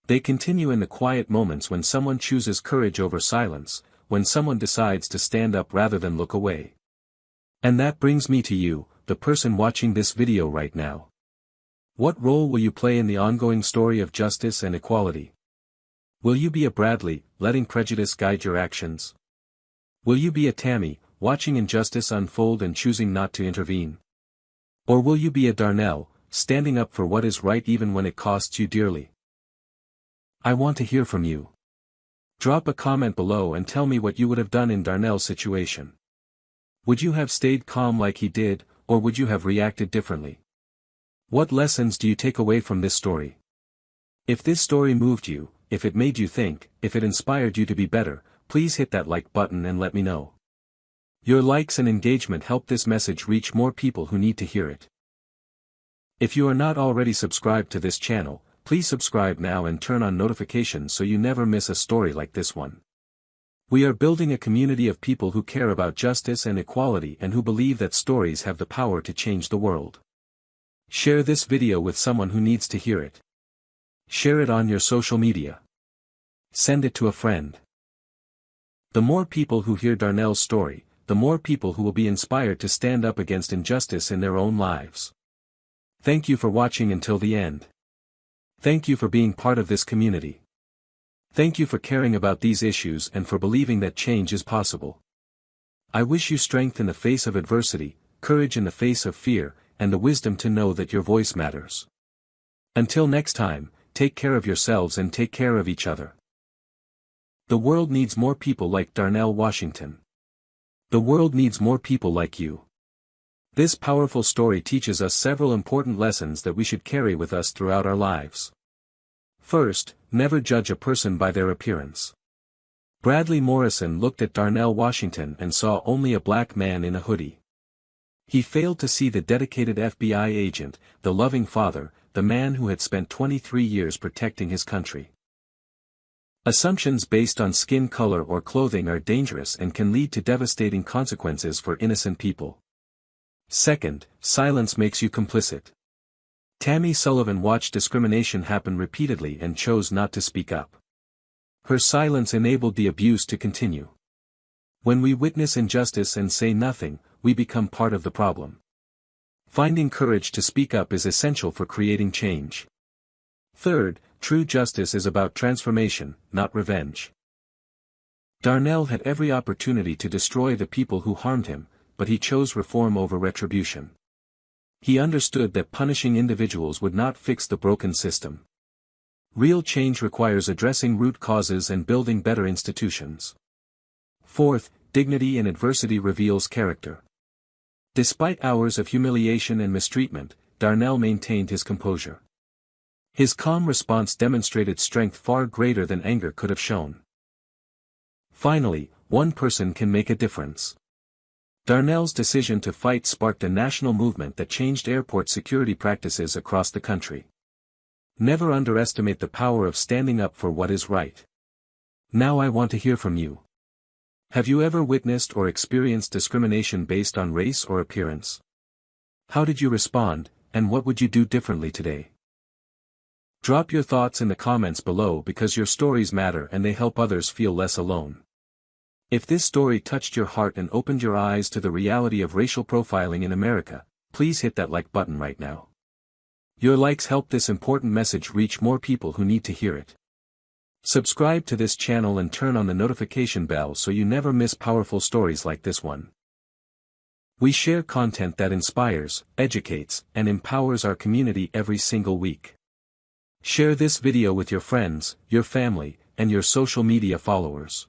They continue in the quiet moments when someone chooses courage over silence, when someone decides to stand up rather than look away. And that brings me to you, the person watching this video right now. What role will you play in the ongoing story of justice and equality? Will you be a Bradley, letting prejudice guide your actions? Will you be a Tammy, watching injustice unfold and choosing not to intervene? Or will you be a Darnell, standing up for what is right even when it costs you dearly? I want to hear from you. Drop a comment below and tell me what you would have done in Darnell's situation. Would you have stayed calm like he did, or would you have reacted differently? What lessons do you take away from this story? If this story moved you, if it made you think, if it inspired you to be better, please hit that like button and let me know. Your likes and engagement help this message reach more people who need to hear it. If you are not already subscribed to this channel, please subscribe now and turn on notifications so you never miss a story like this one. We are building a community of people who care about justice and equality and who believe that stories have the power to change the world. Share this video with someone who needs to hear it. Share it on your social media. Send it to a friend. The more people who hear Darnell's story, the more people who will be inspired to stand up against injustice in their own lives. Thank you for watching until the end. Thank you for being part of this community. Thank you for caring about these issues and for believing that change is possible. I wish you strength in the face of adversity, courage in the face of fear, and the wisdom to know that your voice matters. Until next time, take care of yourselves and take care of each other. The world needs more people like Darnell Washington. The world needs more people like you. This powerful story teaches us several important lessons that we should carry with us throughout our lives. First, never judge a person by their appearance. Bradley Morrison looked at Darnell Washington and saw only a black man in a hoodie. He failed to see the dedicated FBI agent, the loving father, the man who had spent 23 years protecting his country. Assumptions based on skin color or clothing are dangerous and can lead to devastating consequences for innocent people. Second, silence makes you complicit. Tammy Sullivan watched discrimination happen repeatedly and chose not to speak up. Her silence enabled the abuse to continue. When we witness injustice and say nothing, we become part of the problem. Finding courage to speak up is essential for creating change. Third, true justice is about transformation, not revenge. Darnell had every opportunity to destroy the people who harmed him, but he chose reform over retribution. He understood that punishing individuals would not fix the broken system. Real change requires addressing root causes and building better institutions. Fourth, dignity in adversity reveals character. Despite hours of humiliation and mistreatment, Darnell maintained his composure. His calm response demonstrated strength far greater than anger could have shown. Finally, one person can make a difference. Darnell's decision to fight sparked a national movement that changed airport security practices across the country. Never underestimate the power of standing up for what is right. Now I want to hear from you. Have you ever witnessed or experienced discrimination based on race or appearance? How did you respond, and what would you do differently today? Drop your thoughts in the comments below because your stories matter and they help others feel less alone. If this story touched your heart and opened your eyes to the reality of racial profiling in America, please hit that like button right now. Your likes help this important message reach more people who need to hear it. Subscribe to this channel and turn on the notification bell so you never miss powerful stories like this one. We share content that inspires, educates, and empowers our community every single week. Share this video with your friends, your family, and your social media followers.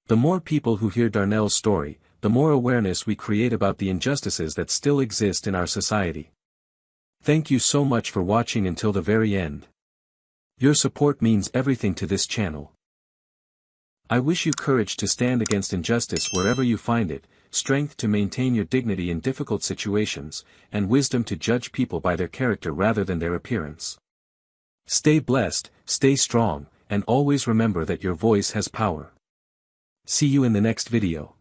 The more people who hear Darnell's story, the more awareness we create about the injustices that still exist in our society. Thank you so much for watching until the very end. Your support means everything to this channel. I wish you courage to stand against injustice wherever you find it, strength to maintain your dignity in difficult situations, and wisdom to judge people by their character rather than their appearance. Stay blessed, stay strong, and always remember that your voice has power. See you in the next video.